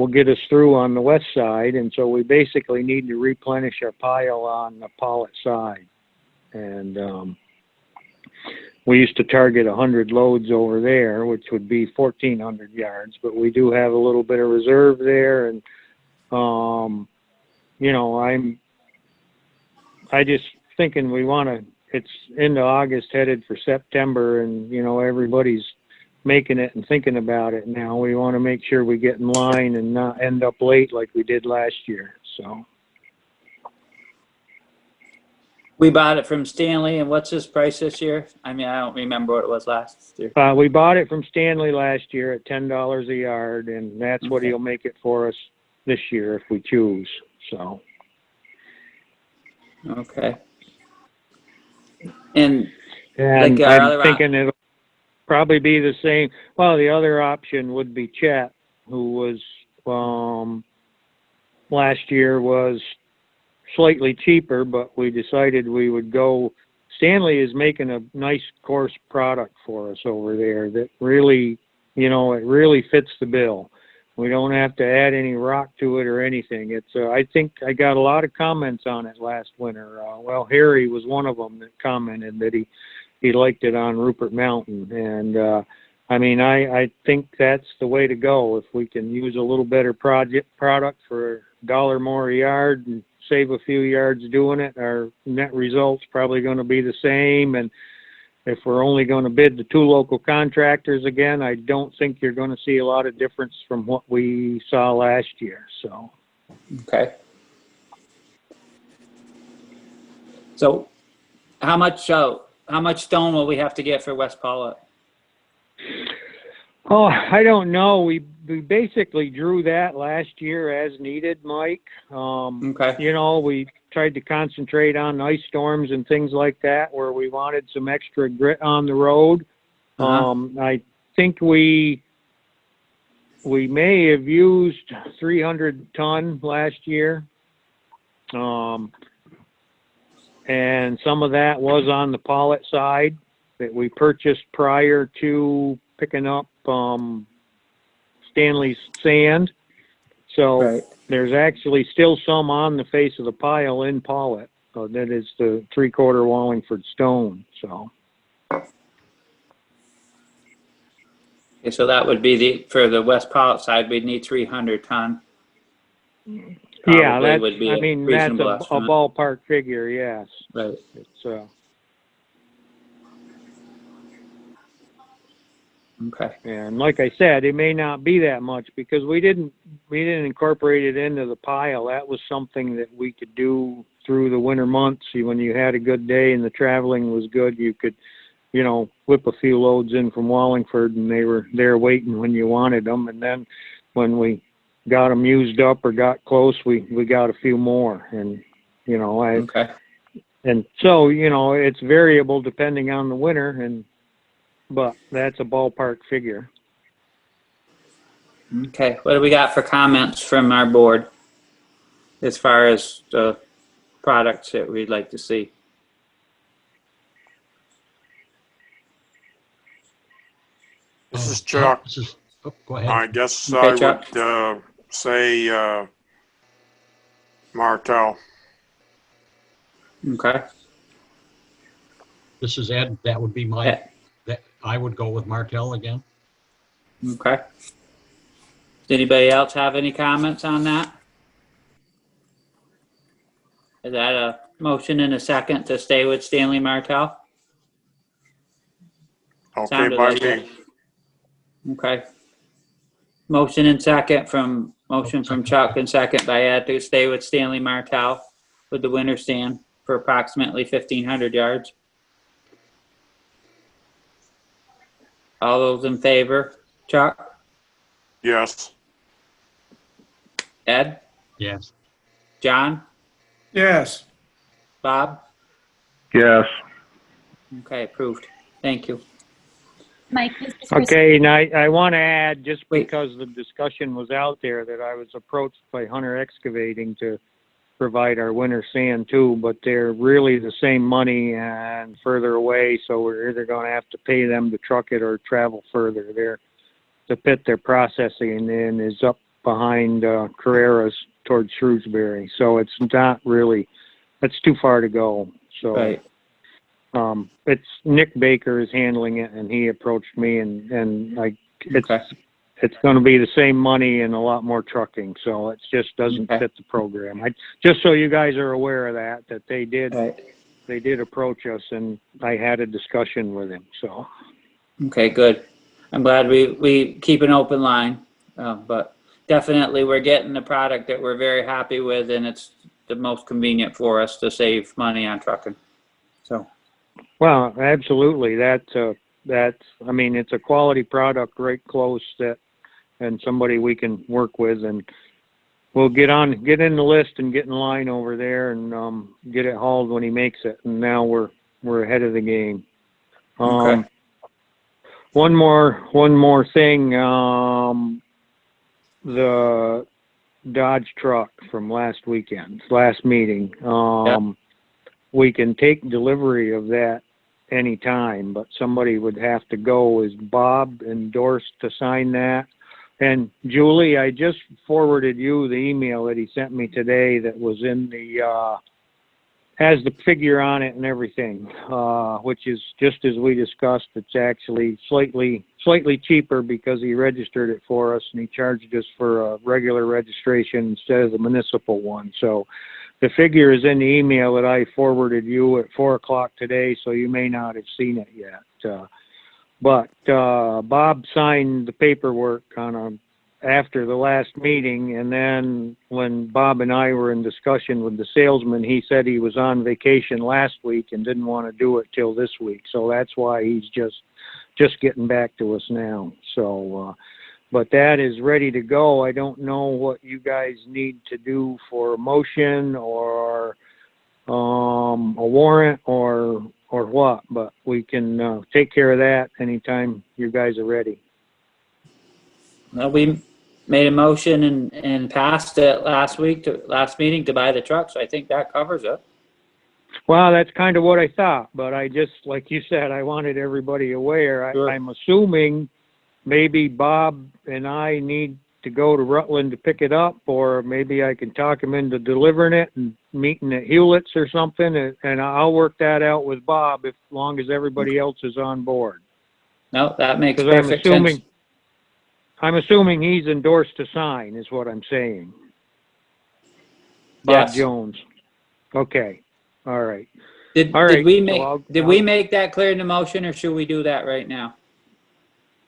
get us through on the west side. And so we basically need to replenish our pile on the Pawlet side. And we used to target 100 loads over there, which would be 1,400 yards, but we do have a little bit of reserve there. And you know, I just thinking it's into August, headed for September, and, you know, everybody's making it and thinking about it now. We want to make sure we get in line and not end up late like we did last year, so. We bought it from Stanley, and what's his price this year? I mean, I don't remember what it was last year. We bought it from Stanley last year at $10 a yard, and that's what Okay. he'll make it for us this year if we choose, so. Okay. And And Like our other I'm thinking it'll probably be the same. Well, the other option would be Chet, who was, last year was slightly cheaper, but we decided we would go. Stanley is making a nice coarse product for us over there that really, you know, it really fits the bill. We don't have to add any rock to it or anything. It's, I think I got a lot of comments on it last winter. Well, Harry was one of them that commented that he liked it on Rupert Mountain. And, I mean, I think that's the way to go. If we can use a little better product for $1 more a yard and save a few yards doing it, our net result's probably going to be the same. And if we're only going to bid the 2 local contractors again, I don't think you're going to see a lot of difference from what we saw last year, so. Okay. So how much stone will we have to get for West Pawlet? Oh, I don't know. We basically drew that last year as needed, Mike. Okay. You know, we tried to concentrate on ice storms and things like that where we wanted some extra grit on the road. I think we may have used 300 ton last year. And some of that was on the Pawlet side that we purchased prior to picking up Stanley's sand. So Right. there's actually still some on the face of the pile in Pawlet. That is the 3/4 Wallingford stone. So Okay, so that would be for the West Pawlet side, we'd need 300 ton. yeah, Probably that's would be a that's a reasonable estimate. ballpark figure. Yes, Right. it's Okay. and like I said, it may not be that much because we didn't incorporate it into the pile. That was something that we could do through the winter months. When you had a good day and the traveling was good, you could, you know, whip a few loads in from Wallingford and they were there waiting when you wanted them. And then when we got them used up or got close, we got a few more. And, you know, Okay. and so, you know, it's variable depending on the winter, but that's a ballpark figure. Okay. What do we got for comments from our board as far as the products that we'd like to see? This is Chuck. Go ahead. I guess Okay, I Chuck. would say Martel. Okay. This is Ed. That would be my, Ed. that I would go with Martell again. Okay. Does anybody else have any comments on that? Is that a motion and a second to stay with Stanley Martell? Okay, Sounded by like me. it. Okay. Motion and second from Chuck and second by Ed to stay with Stanley Martell with the winter stand for approximately 1,500 yards. All those in favor? Chuck? Yes. Ed? Yes. John? Yes. Bob? Yes. Okay, approved. Thank you. Mike, this is Chris. Okay, and I want to add, just Wait. because the discussion was out there, that I was approached by Hunter Excavating to provide our winter sand too, but they're really the same money and further away, so we're either going to have to pay them to truck it or travel further. The pit they're processing in is up behind Carreras towards Shrewsbury, so it's not really, it's too far to go. So Right. it's Nick Baker is handling it, and he approached me, and it's going to be the same money and a lot more trucking, so it just doesn't Okay. fit the program. Just so you guys are aware of that they did Right. they did approach us, and I had a discussion with him. So Okay, good. I'm glad we keep an open line, but definitely we're getting the product that we're very happy with, and it's the most convenient for us to save money on trucking. So, well, absolutely, that's I mean, it's a quality product, right close, and somebody we can work with, and we'll get in the list and get in line over there and get it hauled when he makes it. And now we're ahead of the game. okay. One more thing. The Dodge truck from last meeting. We can take delivery of that anytime, but somebody would have to go. Is Bob endorsed to sign that? And Julie, I just forwarded you the email that he sent me today that was in the, has the figure on it and everything, which is just as we discussed. It's actually slightly cheaper because he registered it for us and he charged us for a regular registration instead of the municipal one. So the figure is in the email that I forwarded you at 4 o'clock today, so you may not have seen it yet. But Bob signed the paperwork after the last meeting, and then when Bob and I were in discussion with the salesman, he said he was on vacation last week and didn't want to do it till this week. So that's why he's just getting back to us now. So, but that is ready to go. I don't know what you guys need to do for a motion or a warrant or what, but we can take care of that anytime you guys are ready. Well, we made a motion and passed it last meeting to buy the truck, so I think that covers it. Well, that's kind of what I thought, but I just, like you said, I wanted everybody aware. Sure. I'm assuming maybe Bob and I need to go to Rutland to pick it up, or maybe I can talk him into delivering it and meeting at Hewlett's or something, and I'll work that out with Bob as long as everybody else is on board. No, that makes 'Cause I'm perfect sense. assuming he's endorsed to sign, is what I'm saying. Bob Yes. Jones. Okay. All right. Did All right, we so make make that clear in the motion, or should we do that right now?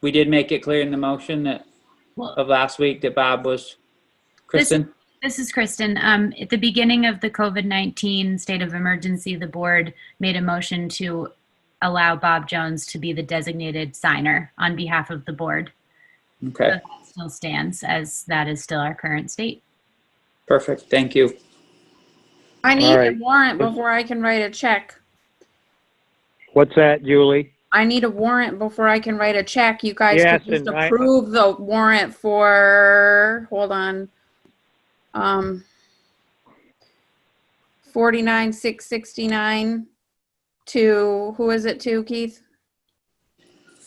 We did make it clear in the motion of last week that Bob was Kristen. This is Kristen. At the beginning of the COVID-19 state of emergency, the board made a motion to allow Bob Jones to be the designated signer on behalf of the board. Okay, So that still stands, as that is still our current state. perfect. Thank you. I need All a right. warrant before I can write a check. What's that, Julie? I need a warrant before I can write a check. You guys Yes, could just and I- approve the warrant for, hold on. 49,669 to, who is it to, Keith?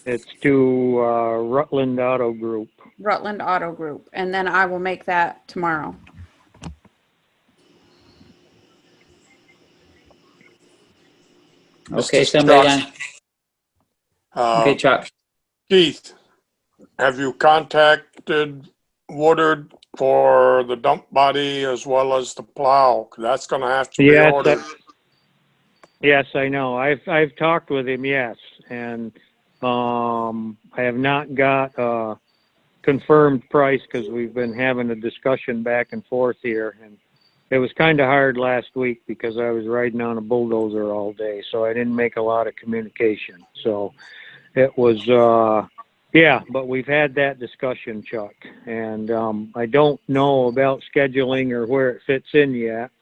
It's to Rutland Auto Group. Rutland Auto Group. And then I will make that tomorrow. Okay, Mr. somebody Chuck. on. Okay, Chuck. Keith, have you contacted Woodard for the dump body as well as the plow? That's gonna have to be Yes, ordered. Yes, I know. I've talked with him, yes, and I have not got a confirmed price because we've been having a discussion back and forth here, and it was kind of hard last week because I was riding on a bulldozer all day, so I didn't make a lot of communication. So it was, yeah, but we've had that discussion, Chuck, and I don't know about scheduling or where it fits in yet.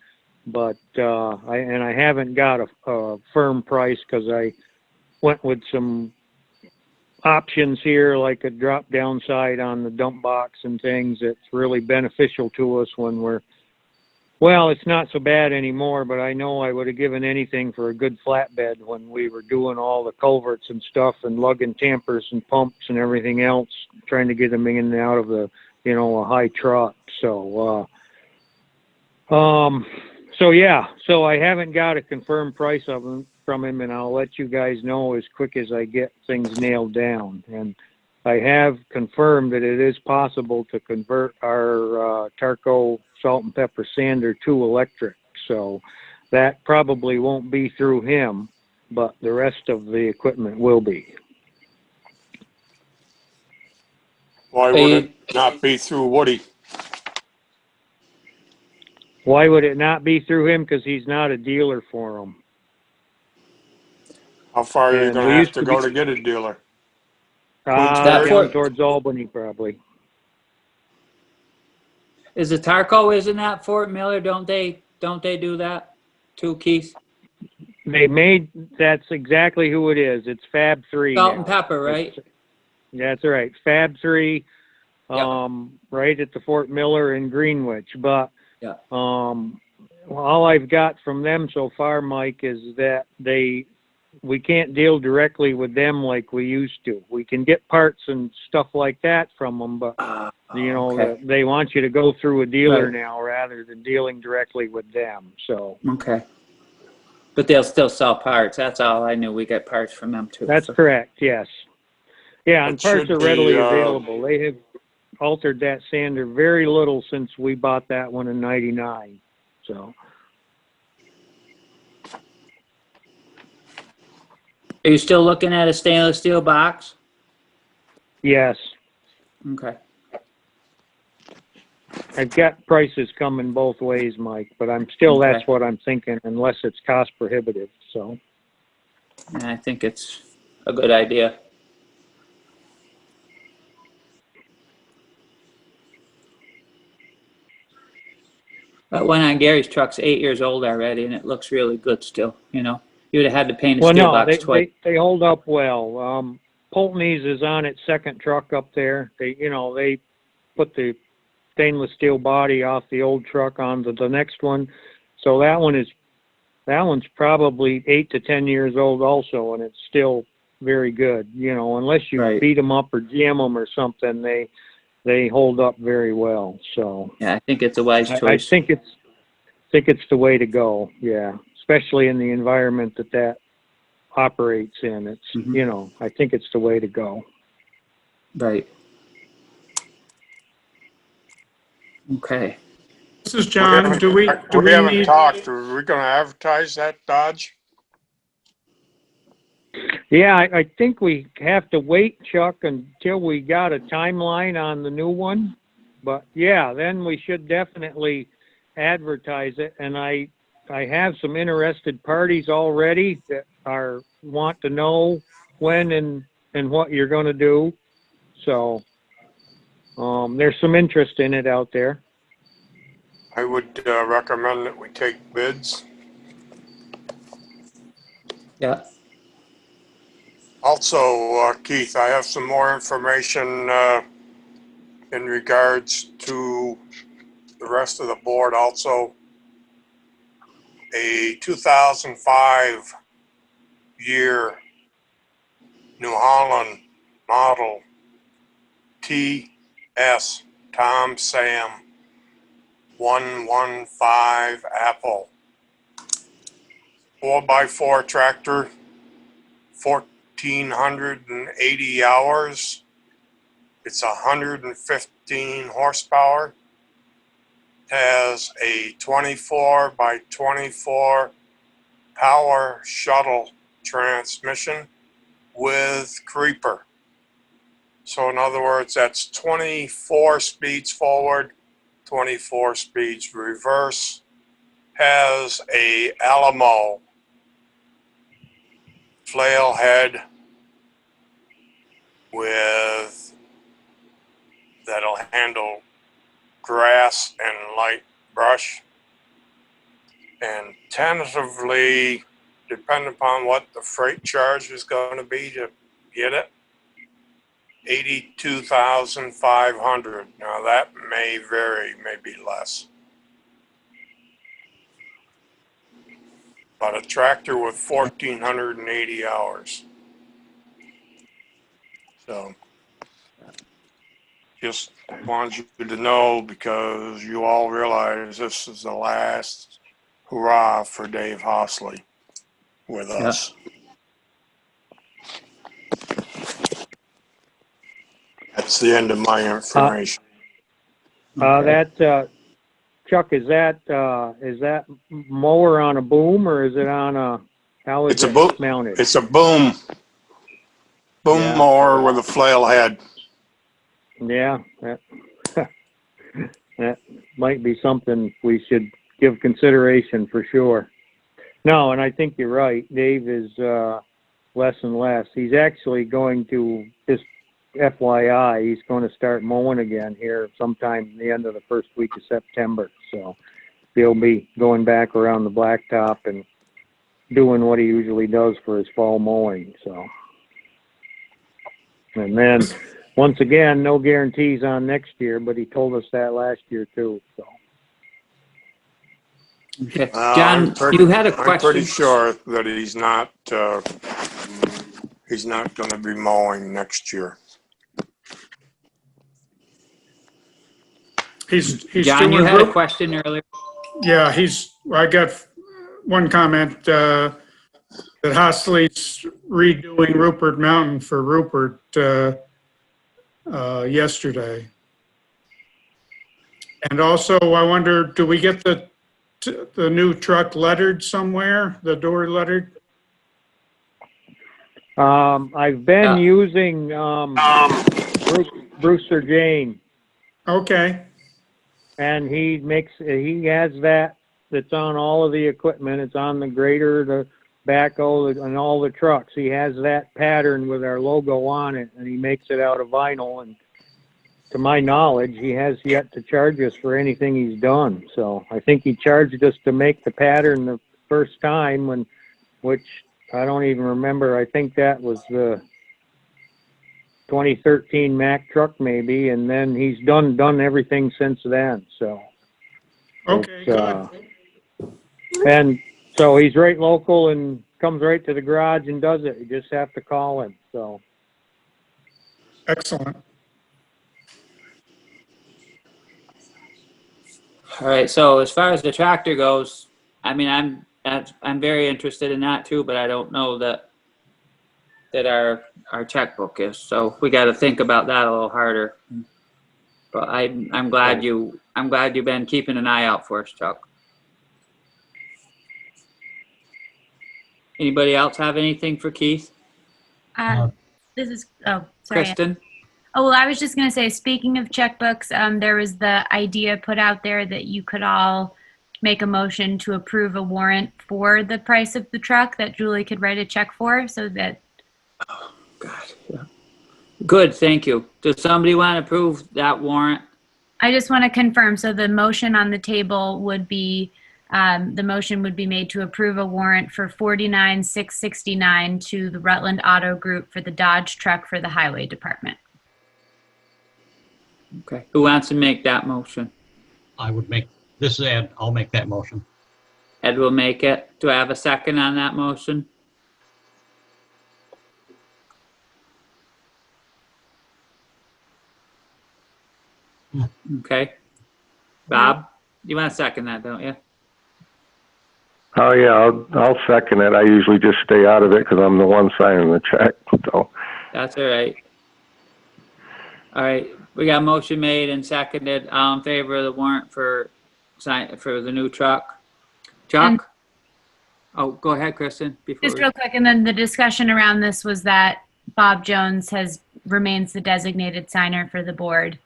But I haven't got a firm price because I went with some options here, like a drop down side on the dump box and things. That's really beneficial to us when well, it's not so bad anymore, but I know I would have given anything for a good flatbed when we were doing all the culverts and stuff and lugging tampers and pumps and everything else, trying to get them in and out of the, a high truck. So, so yeah, so I haven't got a confirmed price from him, and I'll let you guys know as quick as I get things nailed down. And I have confirmed that it is possible to convert our Tarco salt and pepper sander to electric. So that probably won't be through him, but the rest of the equipment will be. Why would it not be through Woody? Why would it not be through him? Because he's not a dealer for them. How far are you And gonna we have used to to go be- to get a dealer? That Down for- towards Albany, probably. Is the Tarco, isn't that Fort Miller? Don't they do that too, Keith? That's exactly who it is. It's Fab 3 Salt now. and pepper, right? That's right. Fab 3, Yep. right at the Fort Miller in Greenwich. But Yeah. all I've got from them so far, Mike, is that we can't deal directly with them like we used to. We can get parts and stuff like that from them, but okay. they want you to go through a dealer Right. now rather than dealing directly with them. So Okay. But they'll still sell parts. That's all I knew. We get parts from them too. that's so. correct. Yes. Yeah, and It parts should are be, readily available. They have altered that sander very little since we bought that one in '99. So, Are you still looking at a stainless steel box? Yes, Okay. I've got prices coming both ways, Mike, but I'm still, Okay. that's what I'm thinking, unless it's cost prohibitive, so. Yeah, I think it's a good idea. That one on Gary's truck's 8 years old already, and it looks really good still, you know? You would have had to paint a Well, steel no, box twice. they hold up well. Pulteney's is on its second truck up there. They put the stainless steel body off the old truck onto the next one. So that one's probably 8 to 10 years old also, and it's still very good. Unless you Right. beat them up or jam them or something, they hold up very well. So Yeah, I think it's a wise I choice. think it's the way to go. Yeah, especially in the environment that operates in. It's Mhm. I think it's the way to go. Right. Okay. This is John. Do we haven't need, talked. Are we gonna advertise that, Dodge? Yeah, I think we have to wait, Chuck, until we got a timeline on the new one. But yeah, then we should definitely advertise it. And I have some interested parties already that want to know when and what you're going to do. So there's some interest in it out there. I would recommend that we take bids. Yeah. Also, Keith, I have some more information in regards to the rest of the board. Also, a 2005 year New Holland model TS Tom Sam 115 Apple 4x4 tractor, 1,480 hours. It's 115 horsepower. Has a 24 by 24 power shuttle transmission with creeper. So in other words, that's 24 speeds forward, 24 speeds reverse. Has a Alamo flail head with that'll handle grass and light brush. And tentatively, depending upon what the freight charge is going to be to get it, 82,500. Now that may vary, maybe less. But a tractor with 1,480 hours. So just want you to know, because you all realize this is the last hurrah for Dave Hossley with us. That's the end of my information. Chuck, is that mower on a boom, or is it on how is It's a it boom. mounted? It's a boom Yeah. mower with a flail head. Yeah, that might be something we should give consideration for sure. No, and I think you're right. Dave is less and less. He's actually going to, just FYI, he's going to start mowing again here sometime the end of the first week of September. So he'll be going back around the blacktop and doing what he usually does for his fall mowing. So, and then once again, no guarantees on next year, but he told us that last year too. So. Okay. John, you had a question. I'm pretty sure that he's not going to be mowing next year. he's John, you doing had a group? question earlier. Yeah, I got one comment, that Hostley's redoing Rupert Mountain for Rupert, yesterday. And also, I wonder, do we get the new truck lettered somewhere, the door lettered? I've been Yeah. using, Brewster Jane, Okay, and he has that's on all of the equipment. It's on the grader, the backhoe, and all the trucks. He has that pattern with our logo on it, and he makes it out of vinyl. And to my knowledge, he has yet to charge us for anything he's done. So I think he charged us to make the pattern the first time, which I don't even remember. I think that was the 2013 Mack truck maybe, and then he's done everything since then. So okay, good. and so he's right local and comes right to the garage and does it. You just have to call him. So Excellent. All right, so as far as the tractor goes, I mean, I'm very interested in that too, but I don't know that our checkbook is, so we got to think about that a little harder. But I'm glad you've been keeping an eye out for us, Chuck. Anybody else have anything for Keith? This is, oh, sorry. Kristen? Oh, well, I was just going to say, speaking of checkbooks, there was the idea put out there that you could all make a motion to approve a warrant for the price of the truck that Julie could write a check for, so that. Oh, God. Yeah. Good, thank you. Does somebody want to approve that warrant? I just want to confirm, so the motion on the table would be, the motion would be made to approve a warrant for $49,669 to the Rutland Auto Group for the Dodge truck for the Highway Department. Okay, who wants to make that motion? This is Ed. I'll make that motion. Ed will make it. Do I have a second on that motion? Okay. Bob, you want to second that, don't you? Oh, yeah, I'll second it. I usually just stay out of it because I'm the one signing the check, so. That's all right. All right, we got a motion made and seconded. All in favor of the warrant for the new truck? Chuck? Oh, go ahead, Kristen. Just real quick, and then the discussion around this was that Bob Jones remains the designated signer for the board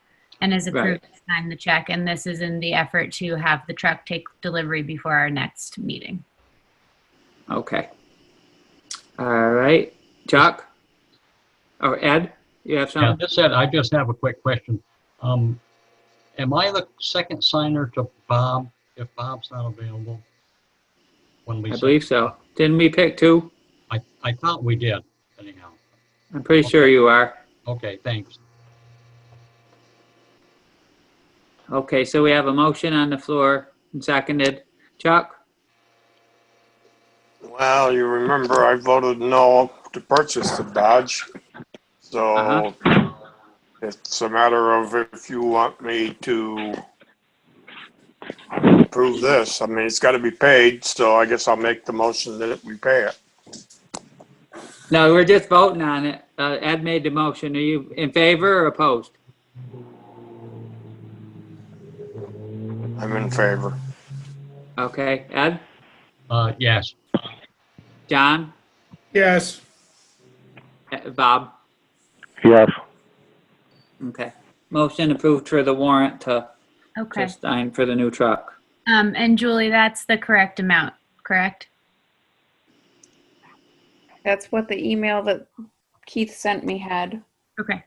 and is approved to sign the check, and this is in the effort to have the truck take delivery before our next meeting. Okay. All right, Chuck? Or Ed, you have Yeah, something? this Ed, I just have a quick question. Am I the second signer to Bob if Bob's not available? I believe so. Didn't we pick two? I thought we did, anyhow. I'm pretty sure you are. Okay, thanks. Okay, so we have a motion on the floor and seconded. Chuck? Well, you remember I voted no to purchase the Dodge. So it's a matter of if you want me to approve this. I mean, it's got to be paid, so I guess I'll make the motion that we pay it. No, we're just voting on it. Ed made the motion. Are you in favor or opposed? I'm in favor. Okay, Ed? Yes. John? Yes, Bob? Yes, Okay. Motion approved for the warrant to Okay. sign for the new truck. And Julie, that's the correct amount, correct? That's what the email that Keith sent me had. Okay.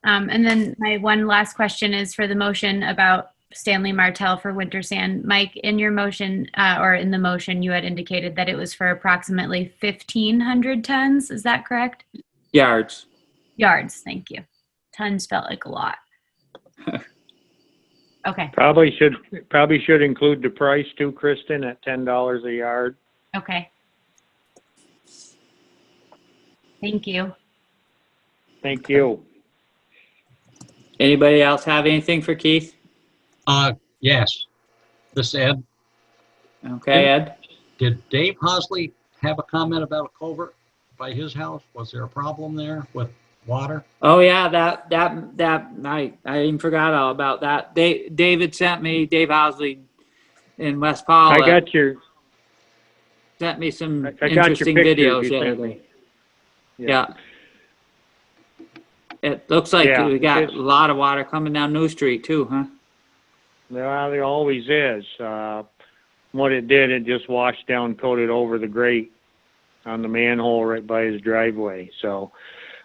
And then my one last question is for the motion about Stanley Martell for winter sand. Mike, in your motion, or in the motion, you had indicated that it was for approximately 1,500 tons. Is that correct? Yards. Yards, thank you. Tons felt like a lot. Okay, probably should include the price too, Kristen, at $10 a yard. okay. Thank you. Thank you. Anybody else have anything for Keith? Yes. This Ed. Okay, Ed? Did Dave Hosley have a comment about a culvert by his house? Was there a problem there with water? Oh yeah, I even forgot all about that. David sent me, Dave Housley in West Pawlet. Sent me some I got your interesting pictures videos you the other sent day. me. Yeah. It looks like Yeah, we got it's- a lot of water coming down New Street too, huh? Well, there always is. What it did, it just washed down, coated over the grate on the manhole right by his driveway. So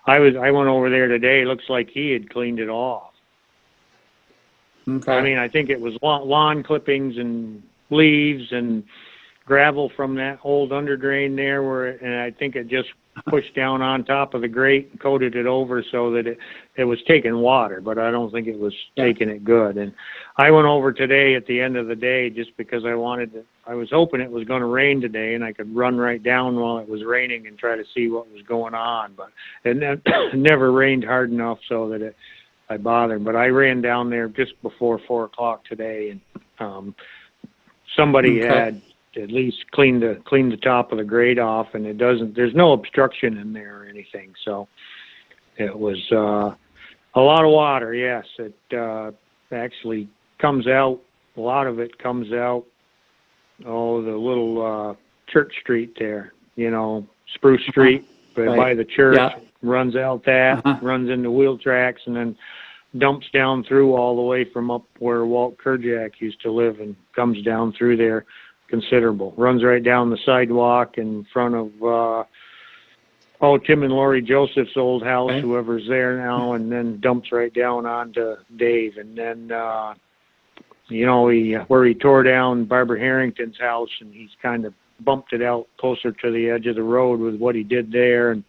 I went over there today. It looks like he had cleaned it off. Okay. I mean, I think it was lawn clippings and leaves and gravel from that old under drain there and I think it just pushed down on top of the grate and coated it over so that it was taking water, but I don't think it was taking it good. And I went over today at the end of the day just because I was hoping it was going to rain today and I could run right down while it was raining and try to see what was going on, but it never rained hard enough so that I bothered. But I ran down there just before 4 o'clock today, and somebody had at least cleaned the top of the grate off, and there's no obstruction in there or anything. So it was a lot of water. Yes, it actually comes out. A lot of it comes out. Oh, the little Church Street there, Spruce Street, by the church, runs out that, runs into wheel tracks, and then dumps down through all the way from up where Walt Kerjak used to live and comes down through there considerable. Runs right down the sidewalk in front of Tim and Lori Joseph's old house, whoever's there now, and then dumps right down onto Dave. And then, where he tore down Barbara Harrington's house, and he's kind of bumped it out closer to the edge of the road with what he did there. And,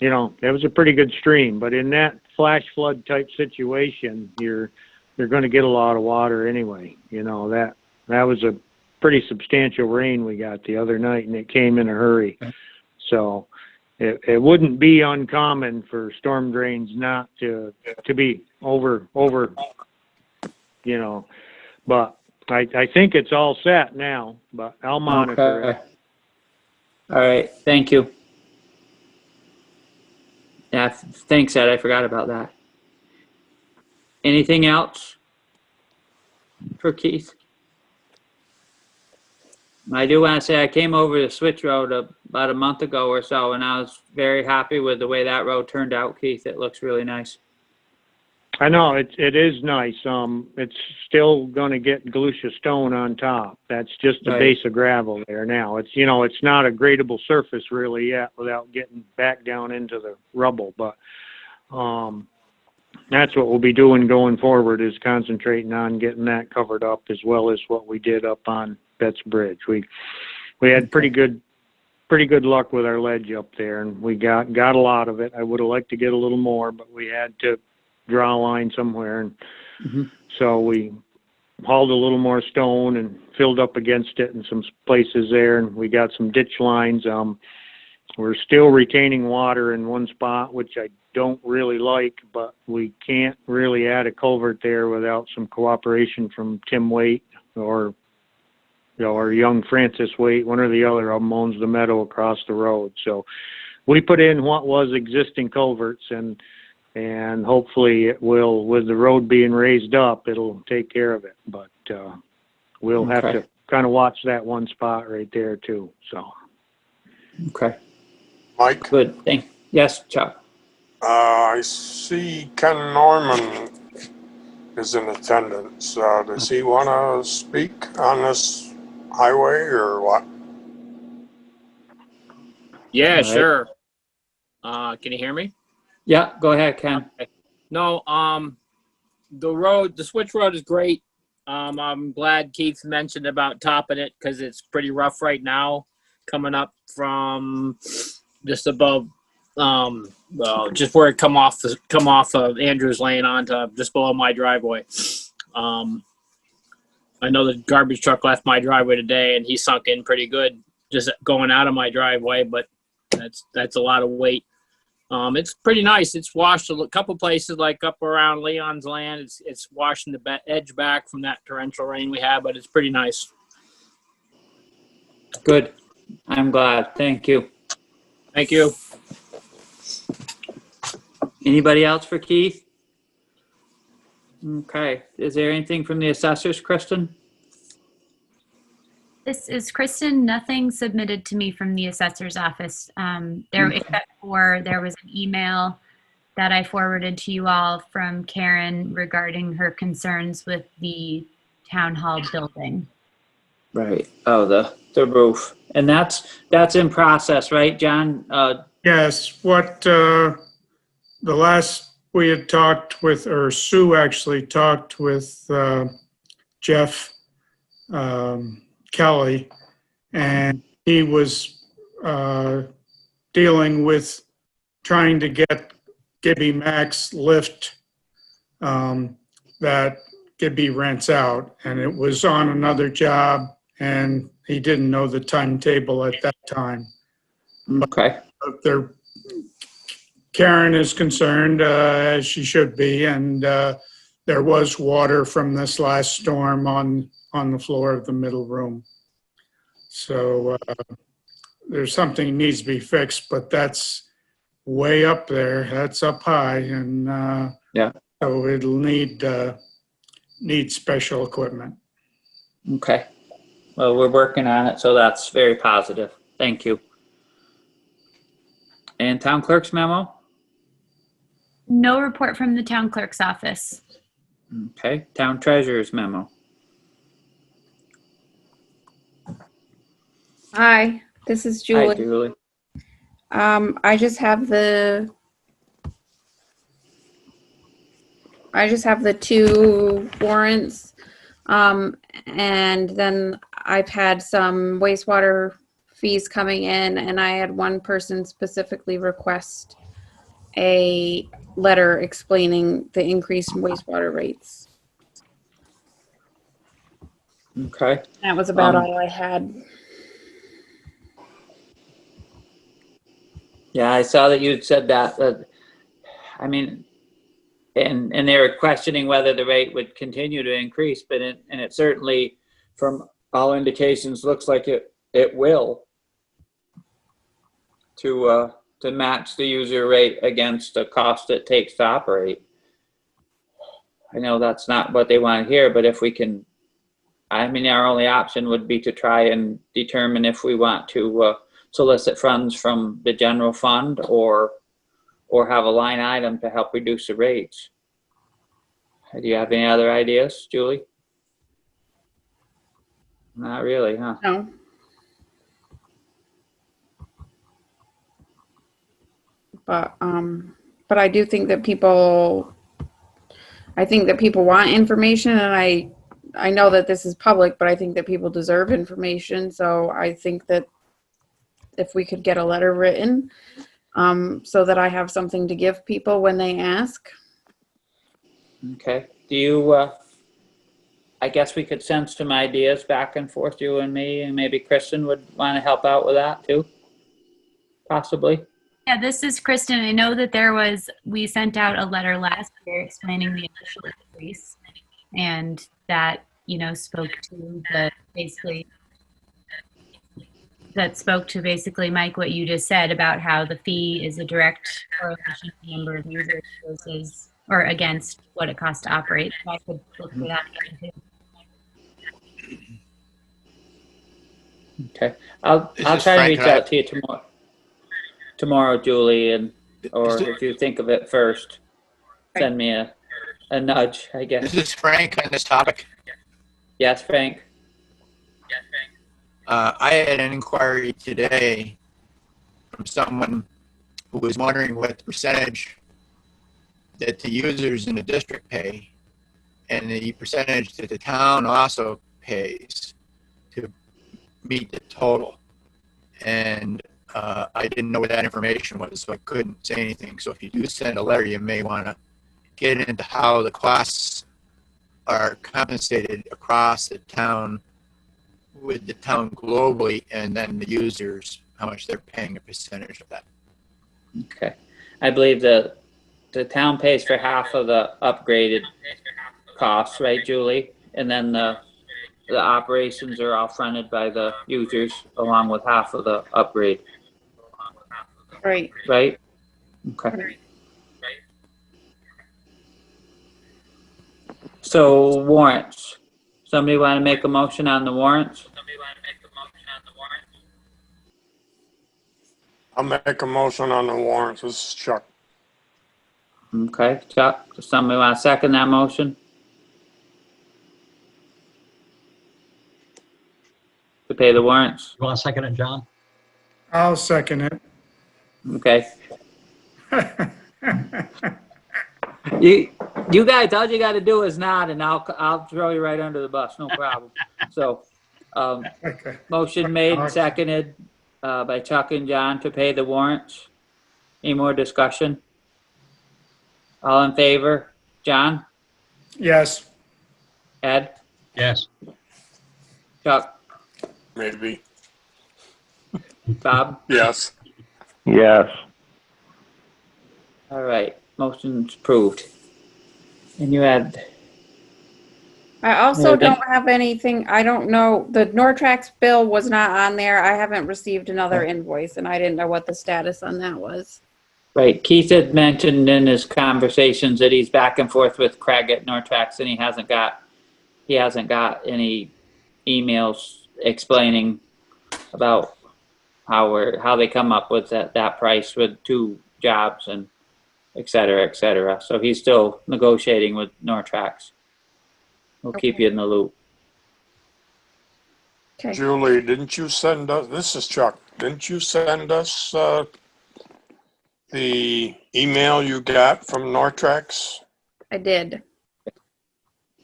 that was a pretty good stream. But in that flash flood type situation, you're going to get a lot of water anyway. That was a pretty substantial rain we got the other night, and it came in a hurry. So it wouldn't be uncommon for storm drains not to be over, but I think it's all set now, but I'll monitor it. All right. Thank you. Yeah, thanks, Ed. I forgot about that. Anything else for Keith? I do want to say I came over the Switch Road about a month ago or so, and I was very happy with the way that road turned out, Keith. It looks really nice. I know it is nice. It's still going to get Galusha stone on top. That's just a base of gravel there now. It's it's not a gradable surface really yet without getting back down into the rubble. But that's what we'll be doing going forward, is concentrating on getting that covered up as well as what we did up on Betts Bridge. We had pretty good luck with our ledge up there, and we got a lot of it. I would have liked to get a little more, but we had to draw a line somewhere, and so we hauled a little more stone and filled up against it in some places there, and we got some ditch lines. We're still retaining water in one spot, which I don't really like, but we can't really add a culvert there without some cooperation from Tim Waite or young Francis Waite. One or the other of them owns the meadow across the road. So we put in what was existing culverts, and hopefully it will, with the road being raised up, it'll take care of it. But we'll have to kind of watch that one spot right there too. So. Okay. Mike? Good. Yes, Chuck. I see Ken Norman is in attendance. Does he want to speak on this highway or what? Yeah, All right. sure. Can you hear me? Yeah, go ahead, Ken. Okay. No, the switch road is great. I'm glad Keith mentioned about topping it because it's pretty rough right now, coming up from just above, just where it come off of Andrews Lane onto just below my driveway. I know the garbage truck left my driveway today, and he sunk in pretty good just going out of my driveway, but that's a lot of weight. It's pretty nice. It's washed a couple places, like up around Leon's land. It's washing the edge back from that torrential rain we had, but it's pretty nice. Good. I'm glad. Thank you. Thank you. Anybody else for Keith? Okay. Is there anything from the assessors, Kristen? This is Kristen. Nothing submitted to me from the assessor's office. Except for there was an email that I forwarded to you all from Karen regarding her concerns with the town hall building. Right. Oh, the roof. And that's in process, right, John? Yes, the last we had talked with, or Sue actually talked with Jeff Kelly, and he was dealing with trying to get Gibby Max lift that Gibby rents out, and it was on another job, and he didn't know the timetable at that time. Okay. There, Karen is concerned, as she should be, and there was water from this last storm on the floor of the middle room. So there's something needs to be fixed, but that's way up there. That's up high, and Yeah. so it'll need special equipment. Okay. Well, we're working on it, so that's very positive. Thank you. And town clerk's memo? No report from the town clerk's office. Okay. Town treasurer's memo. Hi, this is Julie. Hi, Julie. I just have the two warrants. And then I've had some wastewater fees coming in, and I had one person specifically request a letter explaining the increase in wastewater rates. Okay. That was about all I had. Yeah, I saw that you'd said that. I mean, and they were questioning whether the rate would continue to increase, but it certainly, from all indications, looks like it will to match the user rate against the cost it takes to operate. I know that's not what they want to hear, but if we can, I mean, our only option would be to try and determine if we want to solicit funds from the general fund or have a line item to help reduce the rates. Do you have any other ideas, Julie? Not really, huh? No. But I do think that people want information, and I know that this is public, but I think that people deserve information. So I think that if we could get a letter written, so that I have something to give people when they ask. Okay. Do you, I guess we could send some ideas back and forth, you and me, and maybe Kristen would want to help out with that too, possibly. Yeah, this is Kristen. I know that we sent out a letter last year explaining the initial increase, and that, spoke to basically, Mike, what you just said about how the fee is a direct correlation to the number of users versus or against what it costs to operate. So I could look for that again too. Okay. I'll try to reach out to you tomorrow, Julie, or if you think of it first, send me a nudge, I guess. This is Frank on this topic. Yes, Frank. I had an inquiry today from someone who was wondering what the percentage that the users in the district pay and the percentage that the town also pays to meet the total. And I didn't know what that information was, so I couldn't say anything. So if you do send a letter, you may want to get into how the costs are compensated across the town with the town globally, and then the users, how much they're paying a percentage of that. Okay. I believe the town pays for half of the upgraded costs, right, Julie? And then the operations are all fronted by the users along with half of the upgrade. Right. Right? Okay. So warrants. Somebody want to make a motion on the warrants? I'll make a motion on the warrants. This is Chuck. Okay, Chuck, does somebody want to second that motion? To pay the warrants? You want to second it, John? I'll second it. Okay. You guys, all you got to do is nod, and I'll throw you right under the bus, no problem. So, Okay. motion made and seconded by Chuck and John to pay the warrants. Any more discussion? All in favor? John? Yes. Ed? Yes. Chuck? Maybe. Bob? Yes. Yes. All right, motion's approved. And you had, I also Yeah, don't have anything, I don't know, the Nortrax bill was not on there. I haven't received another invoice and I didn't know what the status on that was. right, Keith had mentioned in his conversations that he's back and forth with Craig at Nortrax, and he hasn't got any emails explaining about how they come up with that price with 2 jobs and et cetera, et cetera. So he's still negotiating with Nortrax. We'll keep you in the loop. Okay. Julie, didn't you send us, this is Chuck, didn't you send us the email you got from Nortrax? I did.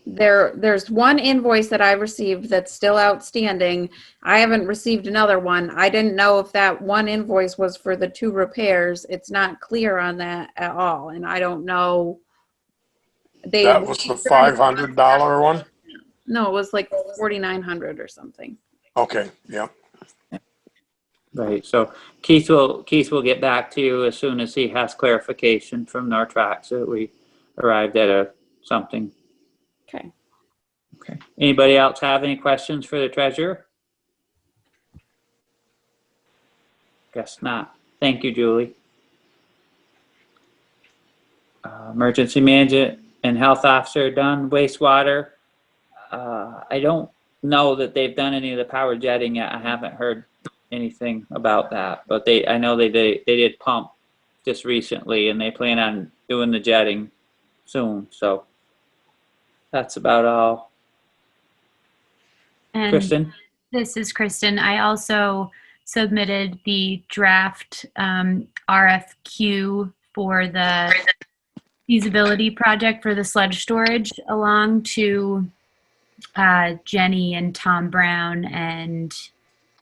There's one invoice that I received that's still outstanding. I haven't received another one. I didn't know if that one invoice was for the 2 repairs. It's not clear on that at all, and I don't know. That was the $500 one? No, it was like 4,900 or something. Okay, yeah. Right, so Keith will get back to you as soon as he has clarification from Nortrax that we arrived at something. Okay. Okay. Anybody else have any questions for the treasurer? Guess not. Thank you, Julie. Emergency management and health officer done. Wastewater. I don't know that they've done any of the power jetting yet. I haven't heard anything about that, but I know they did pump just recently, and they plan on doing the jetting soon. So that's about all. And Kristen? this is Kristen. I also submitted the draft RFQ for the feasibility project for the sludge storage along to Jenny and Tom Brown and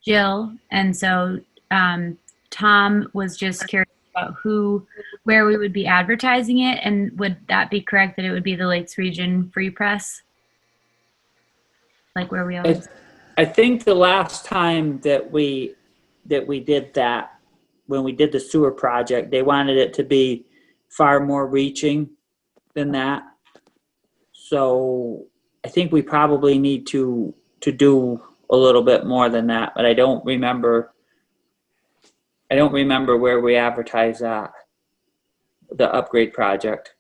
Jill. And so Tom was just curious about where we would be advertising it, and would that be correct that it would be the Lakes Region Free Press? Like where we always... I think the last time that we did that, when we did the sewer project, they wanted it to be far more reaching than that. So I think we probably need to do a little bit more than that, but I don't remember where we advertise that, the upgrade project.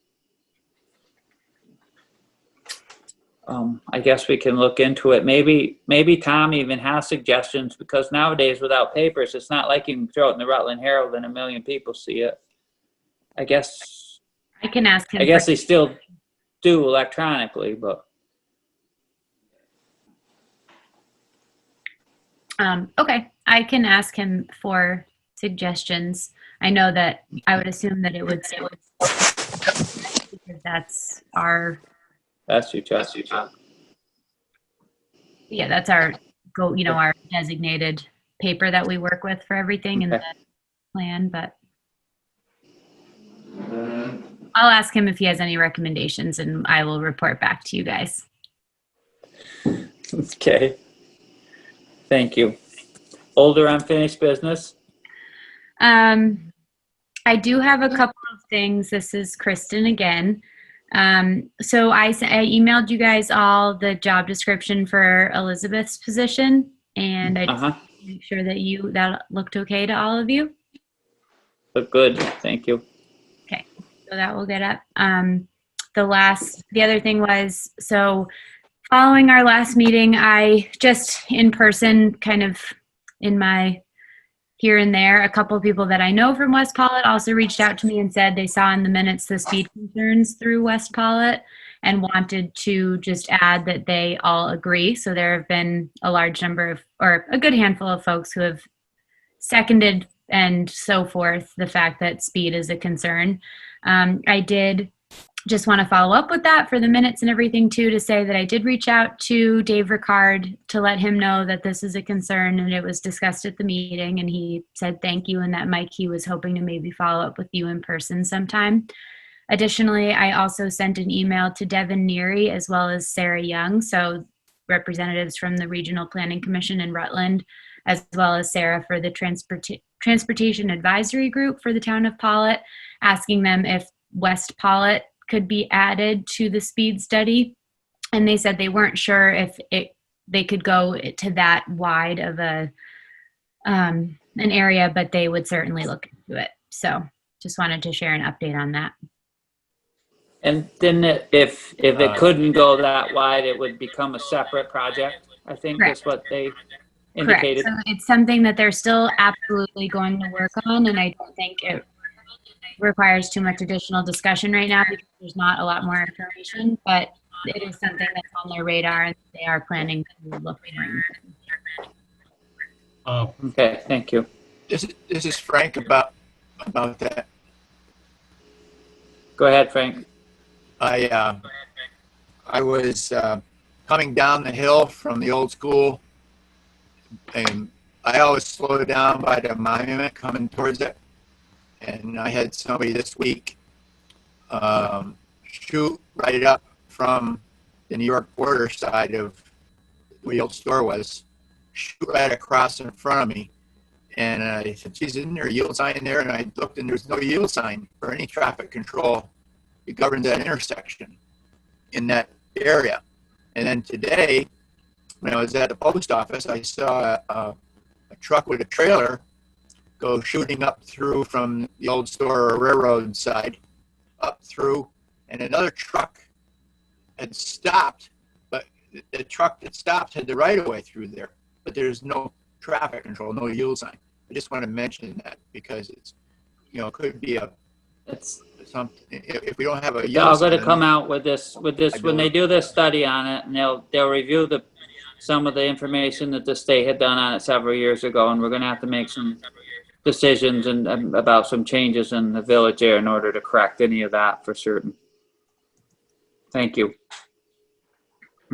I guess we can look into it. Maybe Tom even has suggestions, because nowadays without papers, it's not like you can throw it in the Rutland Herald and 1 million people see it. I guess I can ask him. I guess they still do electronically, but. Okay, I can ask him for suggestions. I know that I would assume that it would say because that's our. That's you, Chuck. Yeah, that's our our designated paper that we work with for everything in the plan, but I'll ask him if he has any recommendations, and I will report back to you guys. Okay. Thank you. Older unfinished business? I do have a couple of things. This is Kristen again. So I emailed you guys all the job description for Elizabeth's position, and I just wanted to make sure that that looked okay to all of you. Look good. Thank you. Okay, so that will get up. The other thing was, so following our last meeting, I just in person, kind of in my here and there. A couple people that I know from West Pawlet also reached out to me and said they saw in the minutes the speed concerns through West Pawlet and wanted to just add that they all agree. So there have been a large number of, or a good handful of folks who have seconded and so forth the fact that speed is a concern. I did just want to follow up with that for the minutes and everything too, to say that I did reach out to Dave Ricard to let him know that this is a concern and it was discussed at the meeting, and he said thank you, and that Mike, he was hoping to maybe follow up with you in person sometime. Additionally, I also sent an email to Devin Neary as well as Sarah Young, so representatives from the Regional Planning Commission in Rutland, as well as Sarah for the Transportation Advisory Group for the town of Pawlet, asking them if West Pawlet could be added to the speed study. And they said they weren't sure if they could go to that wide of an area, but they would certainly look into it. So just wanted to share an update on that. And then if it couldn't go that wide, it would become a separate project, I think Correct. is what they Correct. indicated. So it's something that they're still absolutely going to work on, and I don't think it requires too much additional discussion right now because there's not a lot more information, but it is something that's on their radar and they are planning to look into. Okay, thank you. This is Frank about that. Go ahead, Frank. I was coming down the hill from the old school, and I always slow down by the monument coming towards it. And I had somebody this week shoot right up from the New York border side of where the old store was, shoot right across in front of me. And I said, geez, isn't there a yield sign there? And I looked and there's no yield sign for any traffic control. It governs that intersection in that area. And then today, when I was at the post office, I saw a truck with a trailer go shooting up through from the old store or railroad side up through, and another truck had stopped, but the truck that stopped had the right of way through there, but there's no traffic control, no yield sign. I just want to mention that because it's, could be something, if we don't have a yield Y'all sign. got to come out with this when they do this study on it, and they'll review some of the information that the state had done on it several years ago, and we're going to have to make some decisions and about some changes in the village there in order to correct any of that for certain. Thank you.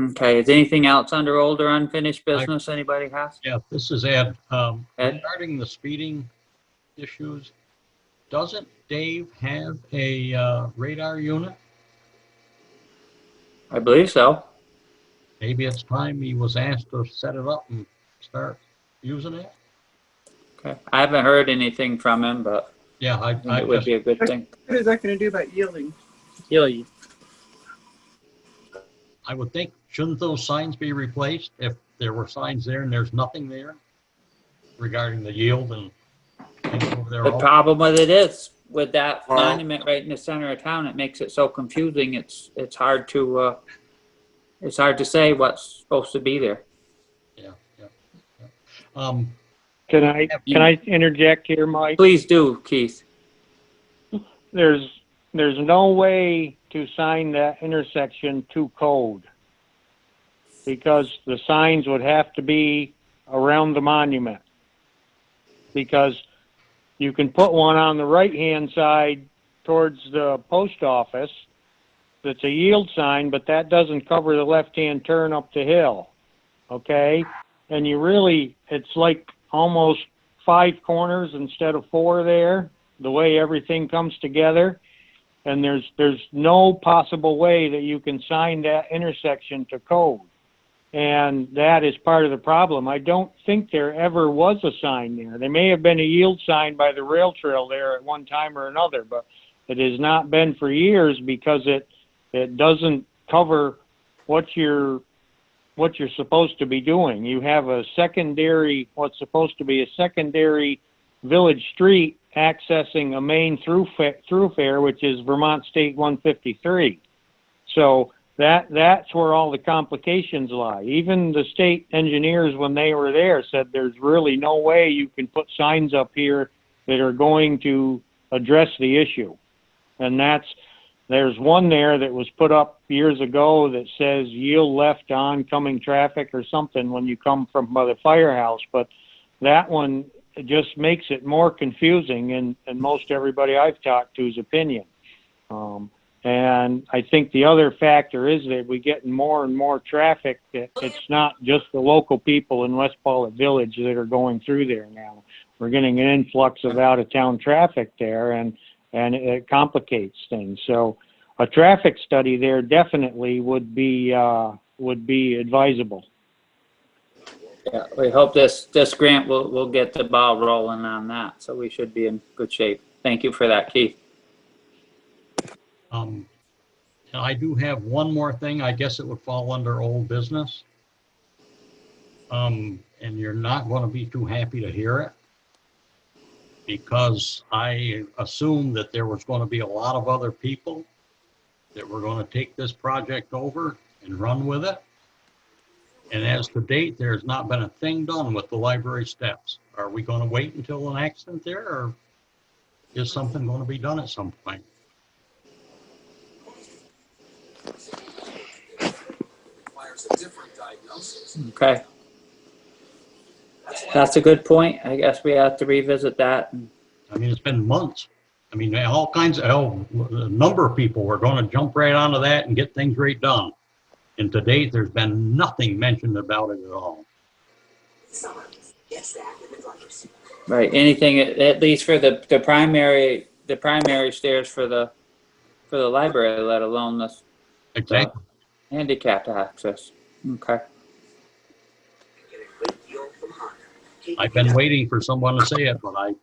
Okay, is anything else under old or unfinished business anybody has? Yeah, this is Ed. Ed? Regarding the speeding issues, doesn't Dave have a radar unit? I believe so. Maybe it's time he was asked to set it up and start using it. Okay, I haven't heard anything from him, but Yeah, I think it would be a good thing. What is that going to do about yielding? Healy. I would think, shouldn't those signs be replaced if there were signs there and there's nothing there regarding the yield and things over there? The problem with it is, with that monument right in the center of town, it makes it so confusing. It's hard to say what's supposed to be there. Yeah. Can I interject here, Mike? Please do, Keith. There's no way to sign that intersection to code because the signs would have to be around the monument. Because you can put one on the right-hand side towards the post office that's a yield sign, but that doesn't cover the left-hand turn up the hill, okay? And it's like almost 5 corners instead of 4 there, the way everything comes together. And there's no possible way that you can sign that intersection to code. And that is part of the problem. I don't think there ever was a sign there. There may have been a yield sign by the rail trail there at one time or another, but it has not been for years because it doesn't cover what you're supposed to be doing. You have what's supposed to be a secondary village street accessing a main thoroughfare, which is Vermont State 153. So that's where all the complications lie. Even the state engineers, when they were there, said there's really no way you can put signs up here that are going to address the issue. And there's one there that was put up years ago that says yield left to oncoming traffic or something when you come from by the firehouse. But that one just makes it more confusing in most everybody I've talked to's opinion. And I think the other factor is that we're getting more and more traffic. That it's not just the local people in West Pawlet Village that are going through there now. We're getting an influx of out-of-town traffic there, and it complicates things. So a traffic study there definitely would be advisable. Yeah, we hope this grant will get the ball rolling on that. So we should be in good shape. Thank you for that, Keith. And I do have one more thing. I guess it would fall under old business. And you're not going to be too happy to hear it, because I assumed that there was going to be a lot of other people that were going to take this project over and run with it. And as to date, there's not been a thing done with the library steps. Are we going to wait until an accident there, or is something going to be done at some point? Okay. That's a good point. I guess we have to revisit that. I mean, it's been months. I mean, all kinds of, a number of people were going to jump right onto that and get things right done. And to date, there's been nothing mentioned about it at all. Right. Anything at least for the primary stairs for the library, let alone the handicapped access. Okay. I've been waiting for someone to say it, but I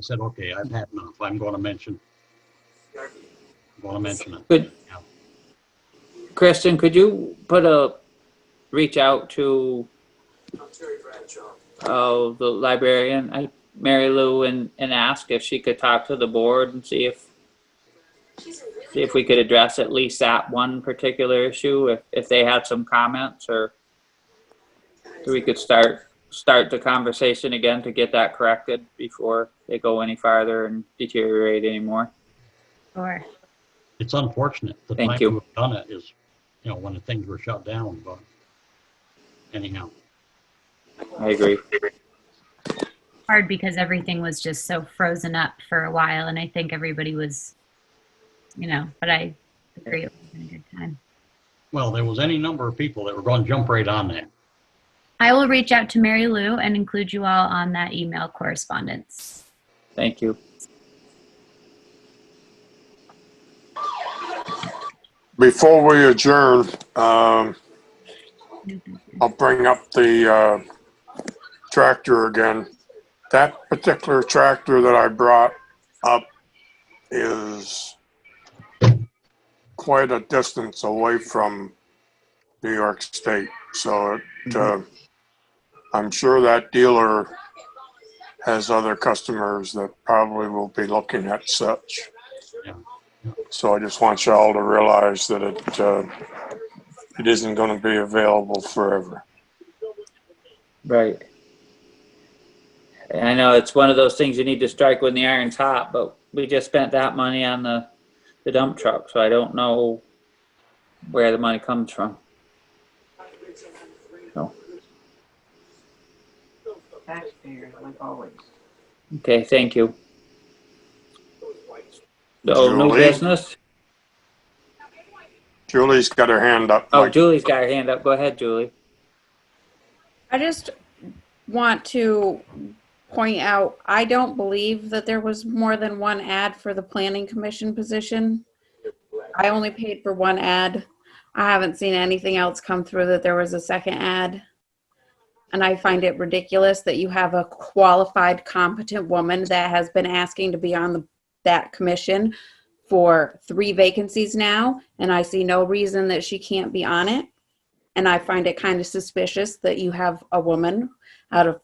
said, okay, I've had enough. I'm going to mention it. Good. Yeah. Kristen, could you reach out to the librarian, Mary Lou, and ask if she could talk to the board and see if we could address at least that one particular issue, if they had some comments, or we could start the conversation again to get that corrected before they go any farther and deteriorate anymore. Sure. It's unfortunate. The Thank time you. to have done it is, when the things were shut down, but anyhow. I agree. Hard because everything was just so frozen up for a while, and I think everybody was, but I agree it was a good time. Well, there was any number of people that were going to jump right on that. I will reach out to Mary Lou and include you all on that email correspondence. Thank you. Before we adjourn, I'll bring up the tractor again. That particular tractor that I brought up is quite a distance away from New York State. So I'm sure that dealer has other customers that probably will be looking at such. Yeah. So I just want y'all to realize that it isn't going to be available forever. Right. And I know it's one of those things you need to strike when the iron's hot, but we just spent that money on the dump truck, so I don't know where the money comes from. No. Taxpayer, like always. Okay, thank you. So, new Julie? business? Julie's got her hand up. Oh, Mike. Julie's got her hand up. Go ahead, Julie. I just want to point out, I don't believe that there was more than one ad for the planning commission position. I only paid for one ad. I haven't seen anything else come through that there was a second ad. And I find it ridiculous that you have a qualified, competent woman that has been asking to be on that commission for 3 vacancies now, and I see no reason that she can't be on it. And I find it kind of suspicious that you have a woman out of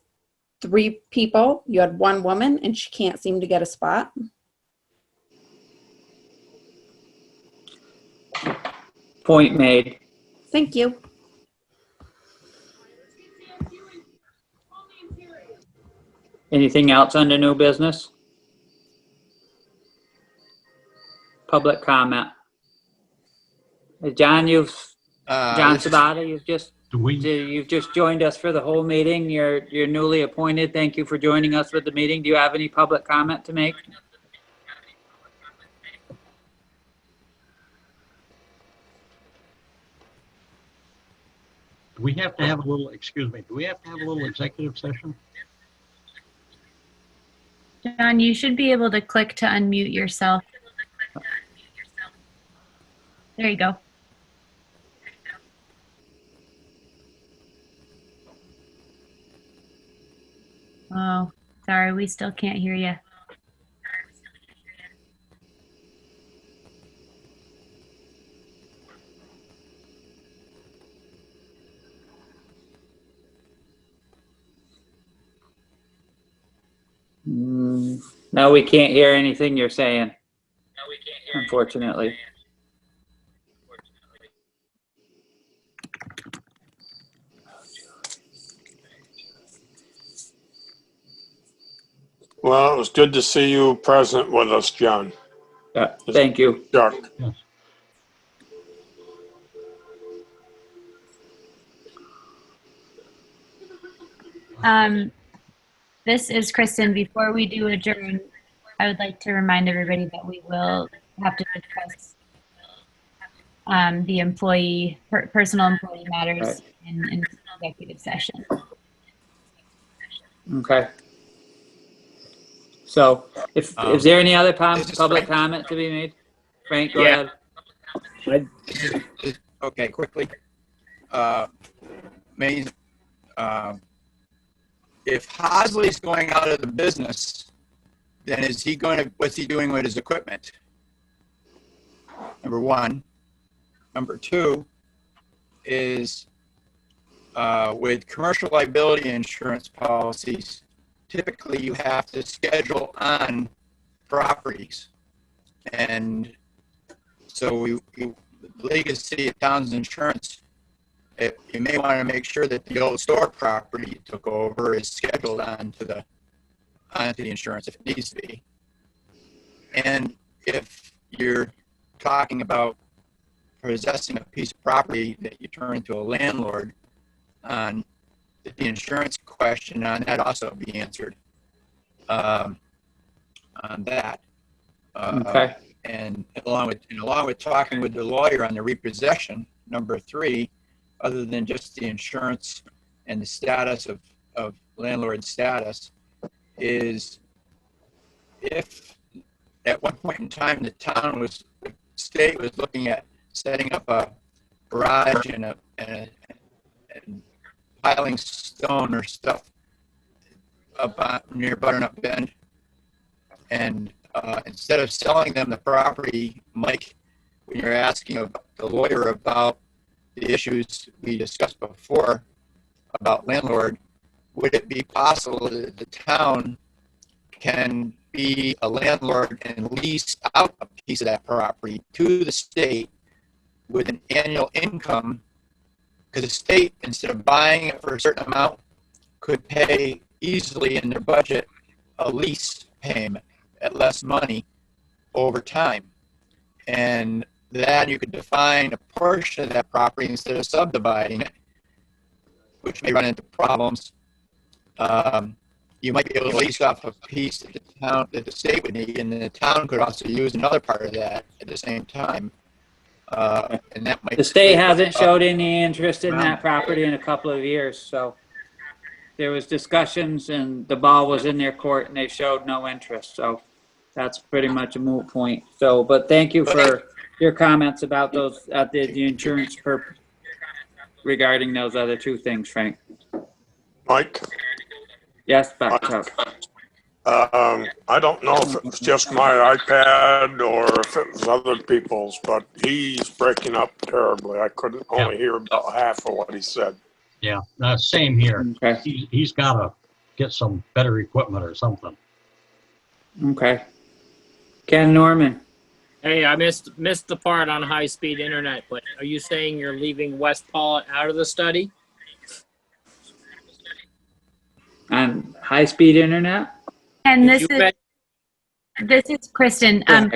3 people. You had 1 woman and she can't seem to get a spot. Point made. Thank you. Anything else under new business? Public comment. John, John This is- Sabata, Do you've just joined us for the whole meeting. You're newly appointed. Thank you for joining us for the meeting. Do you have any public comment to make? do we have to have a little, excuse me, do we have to have a little executive session? John, you should be able to click to unmute yourself. There you go. Oh, sorry, we still can't hear you. No, we can't hear anything you're saying. Unfortunately. Well, it was good to see you present with us, John. Yeah, thank you. Chuck. Yes. This is Kristen. Before we do adjourn, I would like to remind everybody that we will have to discuss the employee, personal employee matters Right. in executive session. Okay. So, is there any other This is public Frank. comment to be made? Frank, go Yeah. ahead. Okay, quickly. Main, if Hosley's going out of the business, then what's he doing with his equipment? Number one. Number two is with commercial liability insurance policies, typically you have to schedule on properties. And so the League of City of Towns Insurance, you may want to make sure that the old store property you took over is scheduled onto the insurance if it needs to be. And if you're talking about possessing a piece of property that you turn into a landlord on, the insurance question on that also be answered on that. Okay. And along with talking with the lawyer on the repossession, number three, other than just the insurance and the status of landlord status, is if at one point in time the state was looking at setting up a garage and piling stone or stuff up near Butternut Bend, and instead of selling them the property, Mike, when you're asking the lawyer about the issues we discussed before about landlord, would it be possible that the town can be a landlord and lease out a piece of that property to the state with an annual income? Because the state, instead of buying it for a certain amount, could pay easily in their budget a lease payment at less money over time. And then you could define a portion of that property instead of subdividing it, which may run into problems. You might be able to lease off a piece that the state would need, and then the town could also use another part of that at the same time. And that might The state hasn't showed any interest in that property in a couple of years, so there was discussions and the ball was in their court and they showed no interest, so that's pretty much a moot point. So, but thank you for your comments about those, the insurance regarding those other two things, Frank. Mike? Yes, back Chuck. I don't know if it was just my iPad or if it was other people's, but he's breaking up terribly. I couldn't only hear about half of what he said. Yeah, same here. Okay. He's got to get some better equipment or something. Okay. Ken Norman. Hey, I missed the part on high-speed internet, but are you saying you're leaving West Pawlet out of the study? On high-speed internet? And Did you this is Kristen. Yeah, And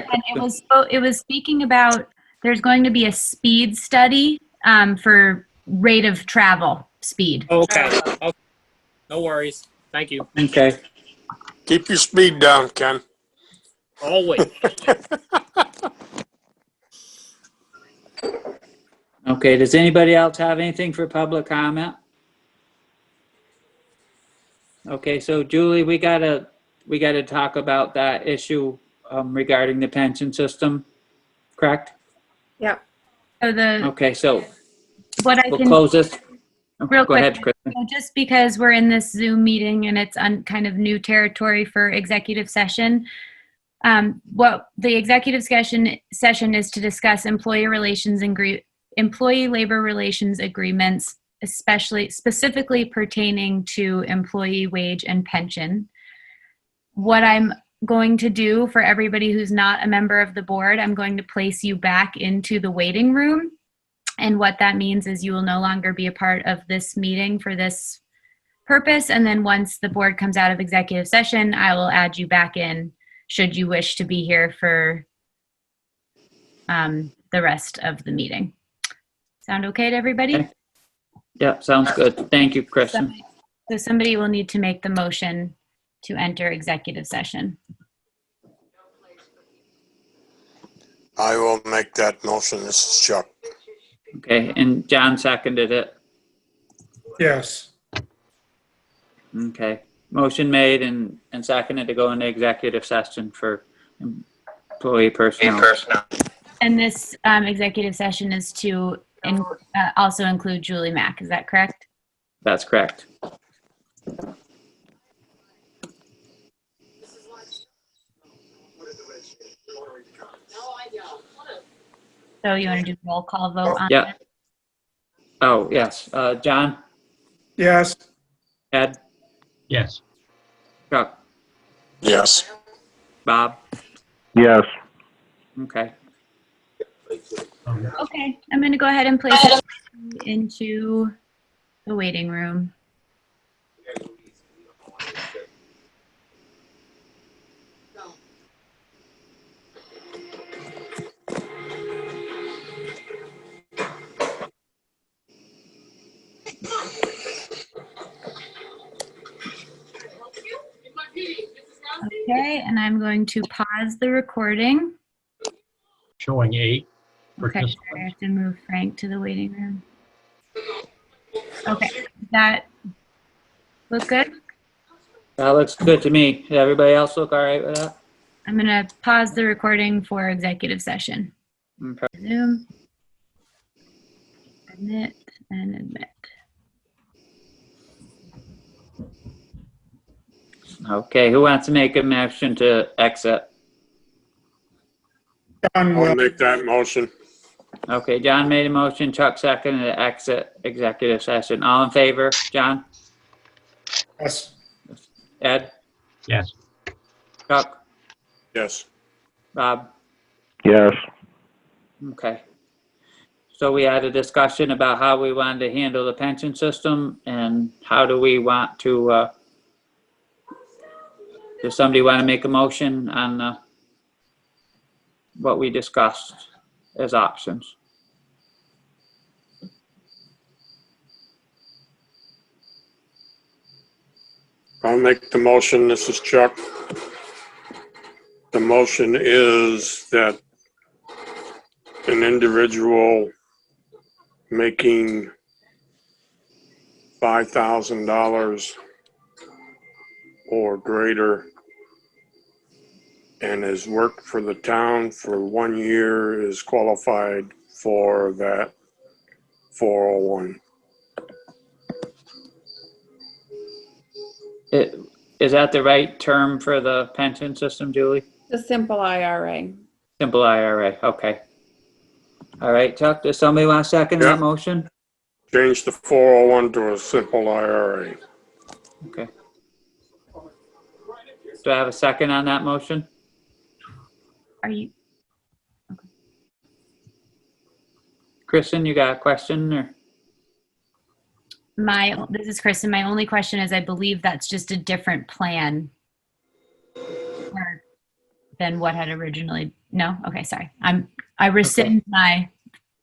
it was speaking about there's going to be a speed study for rate of travel speed. Okay. Okay. No worries. Thank you. Okay. Keep your speed down, Ken. Always. Okay, does anybody else have anything for public comment? Okay, so Julie, we gotta talk about that issue regarding the pension system, correct? Yep. So Okay, so what I we'll can close this. real Go quick, ahead, Kristen. so just because we're in this Zoom meeting and it's kind of new territory for executive session, what the executive session is to discuss employee labor relations agreements, specifically pertaining to employee wage and pension. What I'm going to do for everybody who's not a member of the board, I'm going to place you back into the waiting room. And what that means is you will no longer be a part of this meeting for this purpose. And then once the board comes out of executive session, I will add you back in should you wish to be here for the rest of the meeting. Sound okay to everybody? Okay. Yep, sounds good. Thank you, Kristen. So somebody will need to make the motion to enter executive session. I will make that motion. This is Chuck. Okay, and John seconded it. Yes. Okay, motion made and seconded to go into executive session for employee personnel. And this executive session is to also include Julie Mack. Is that correct? That's correct. So you want to do roll call vote on Yeah. Oh, yes. John, Yes. Ed, Yes. Chuck, Yes. Bob. Yes. Okay. Okay, I'm going to go ahead and place it into the waiting room. Okay, and I'm going to pause the recording. Showing 8 Okay, I participants. have to move Frank to the waiting room. Okay, does that look good? That looks good to me. Did everybody else look all right with that? I'm going to pause the recording for executive session. Okay. Zoom. Admit and admit. Okay, who wants to make a motion to exit? John I'll will. make that motion. Okay, John made a motion, Chuck seconded to exit executive session. All in favor? John? Yes. Ed? Yes. Chuck? Yes. Bob? Yes. Okay. So we had a discussion about how we wanted to handle the pension system and how do we want to, does somebody want to make a motion on what we discussed as options? I'll make the motion. This is Chuck. The motion is that an individual making $5,000 or greater and has worked for the town for 1 year is qualified for that 401. Is that the right term for the pension system, Julie? The simple IRA. Simple IRA, okay. All right, Chuck, does somebody want to second Yeah. that motion? Change the 401 to a simple IRA. Okay. Do I have a second on that motion? Are you Kristen, you got a question or? This is Kristen. My only question is, I believe that's just a different plan than what had originally. No, okay, sorry. I rescind my.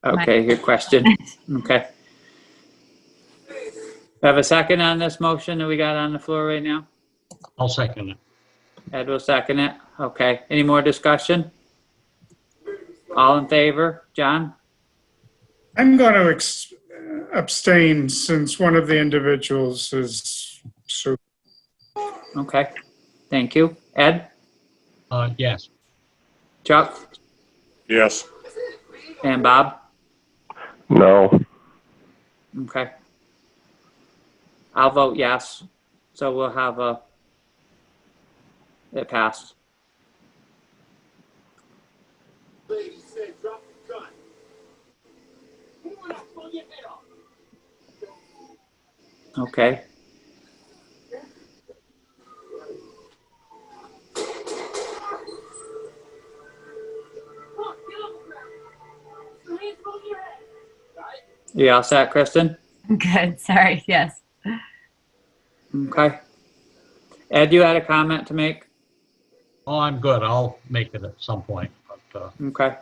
Okay, your question. Okay. Have a second on this motion that we got on the floor right now? I'll second it. Ed will second it. Okay. Any more discussion? All in favor? John? I'm going to abstain since one of the individuals is so. Okay. Thank you. Ed? Yes. Chuck? Yes. And Bob? No. Okay. I'll vote yes. So we'll have it passed. Okay. You all set, Kristen? Good, sorry, yes. Okay. Ed, you had a comment to make? Oh, I'm good. I'll make it at some point. But, Okay.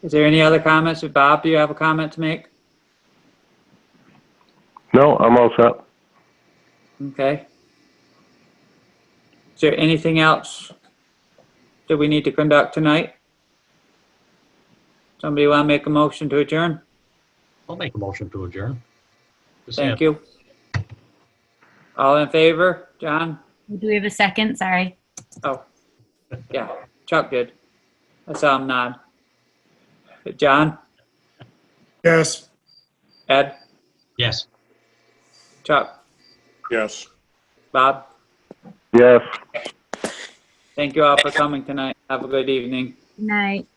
Is there any other comments? Bob, do you have a comment to make? No, I'm all set. Okay. Is there anything else that we need to conduct tonight? Somebody want to make a motion to adjourn? I'll make a motion to adjourn. Thank you. All in favor? John? Do we have a second? Sorry. Oh, yeah. Chuck did. I saw him nod. John? Yes. Ed? Yes. Chuck? Yes. Bob? Yes. Thank you all for coming tonight. Have a good evening. Good night.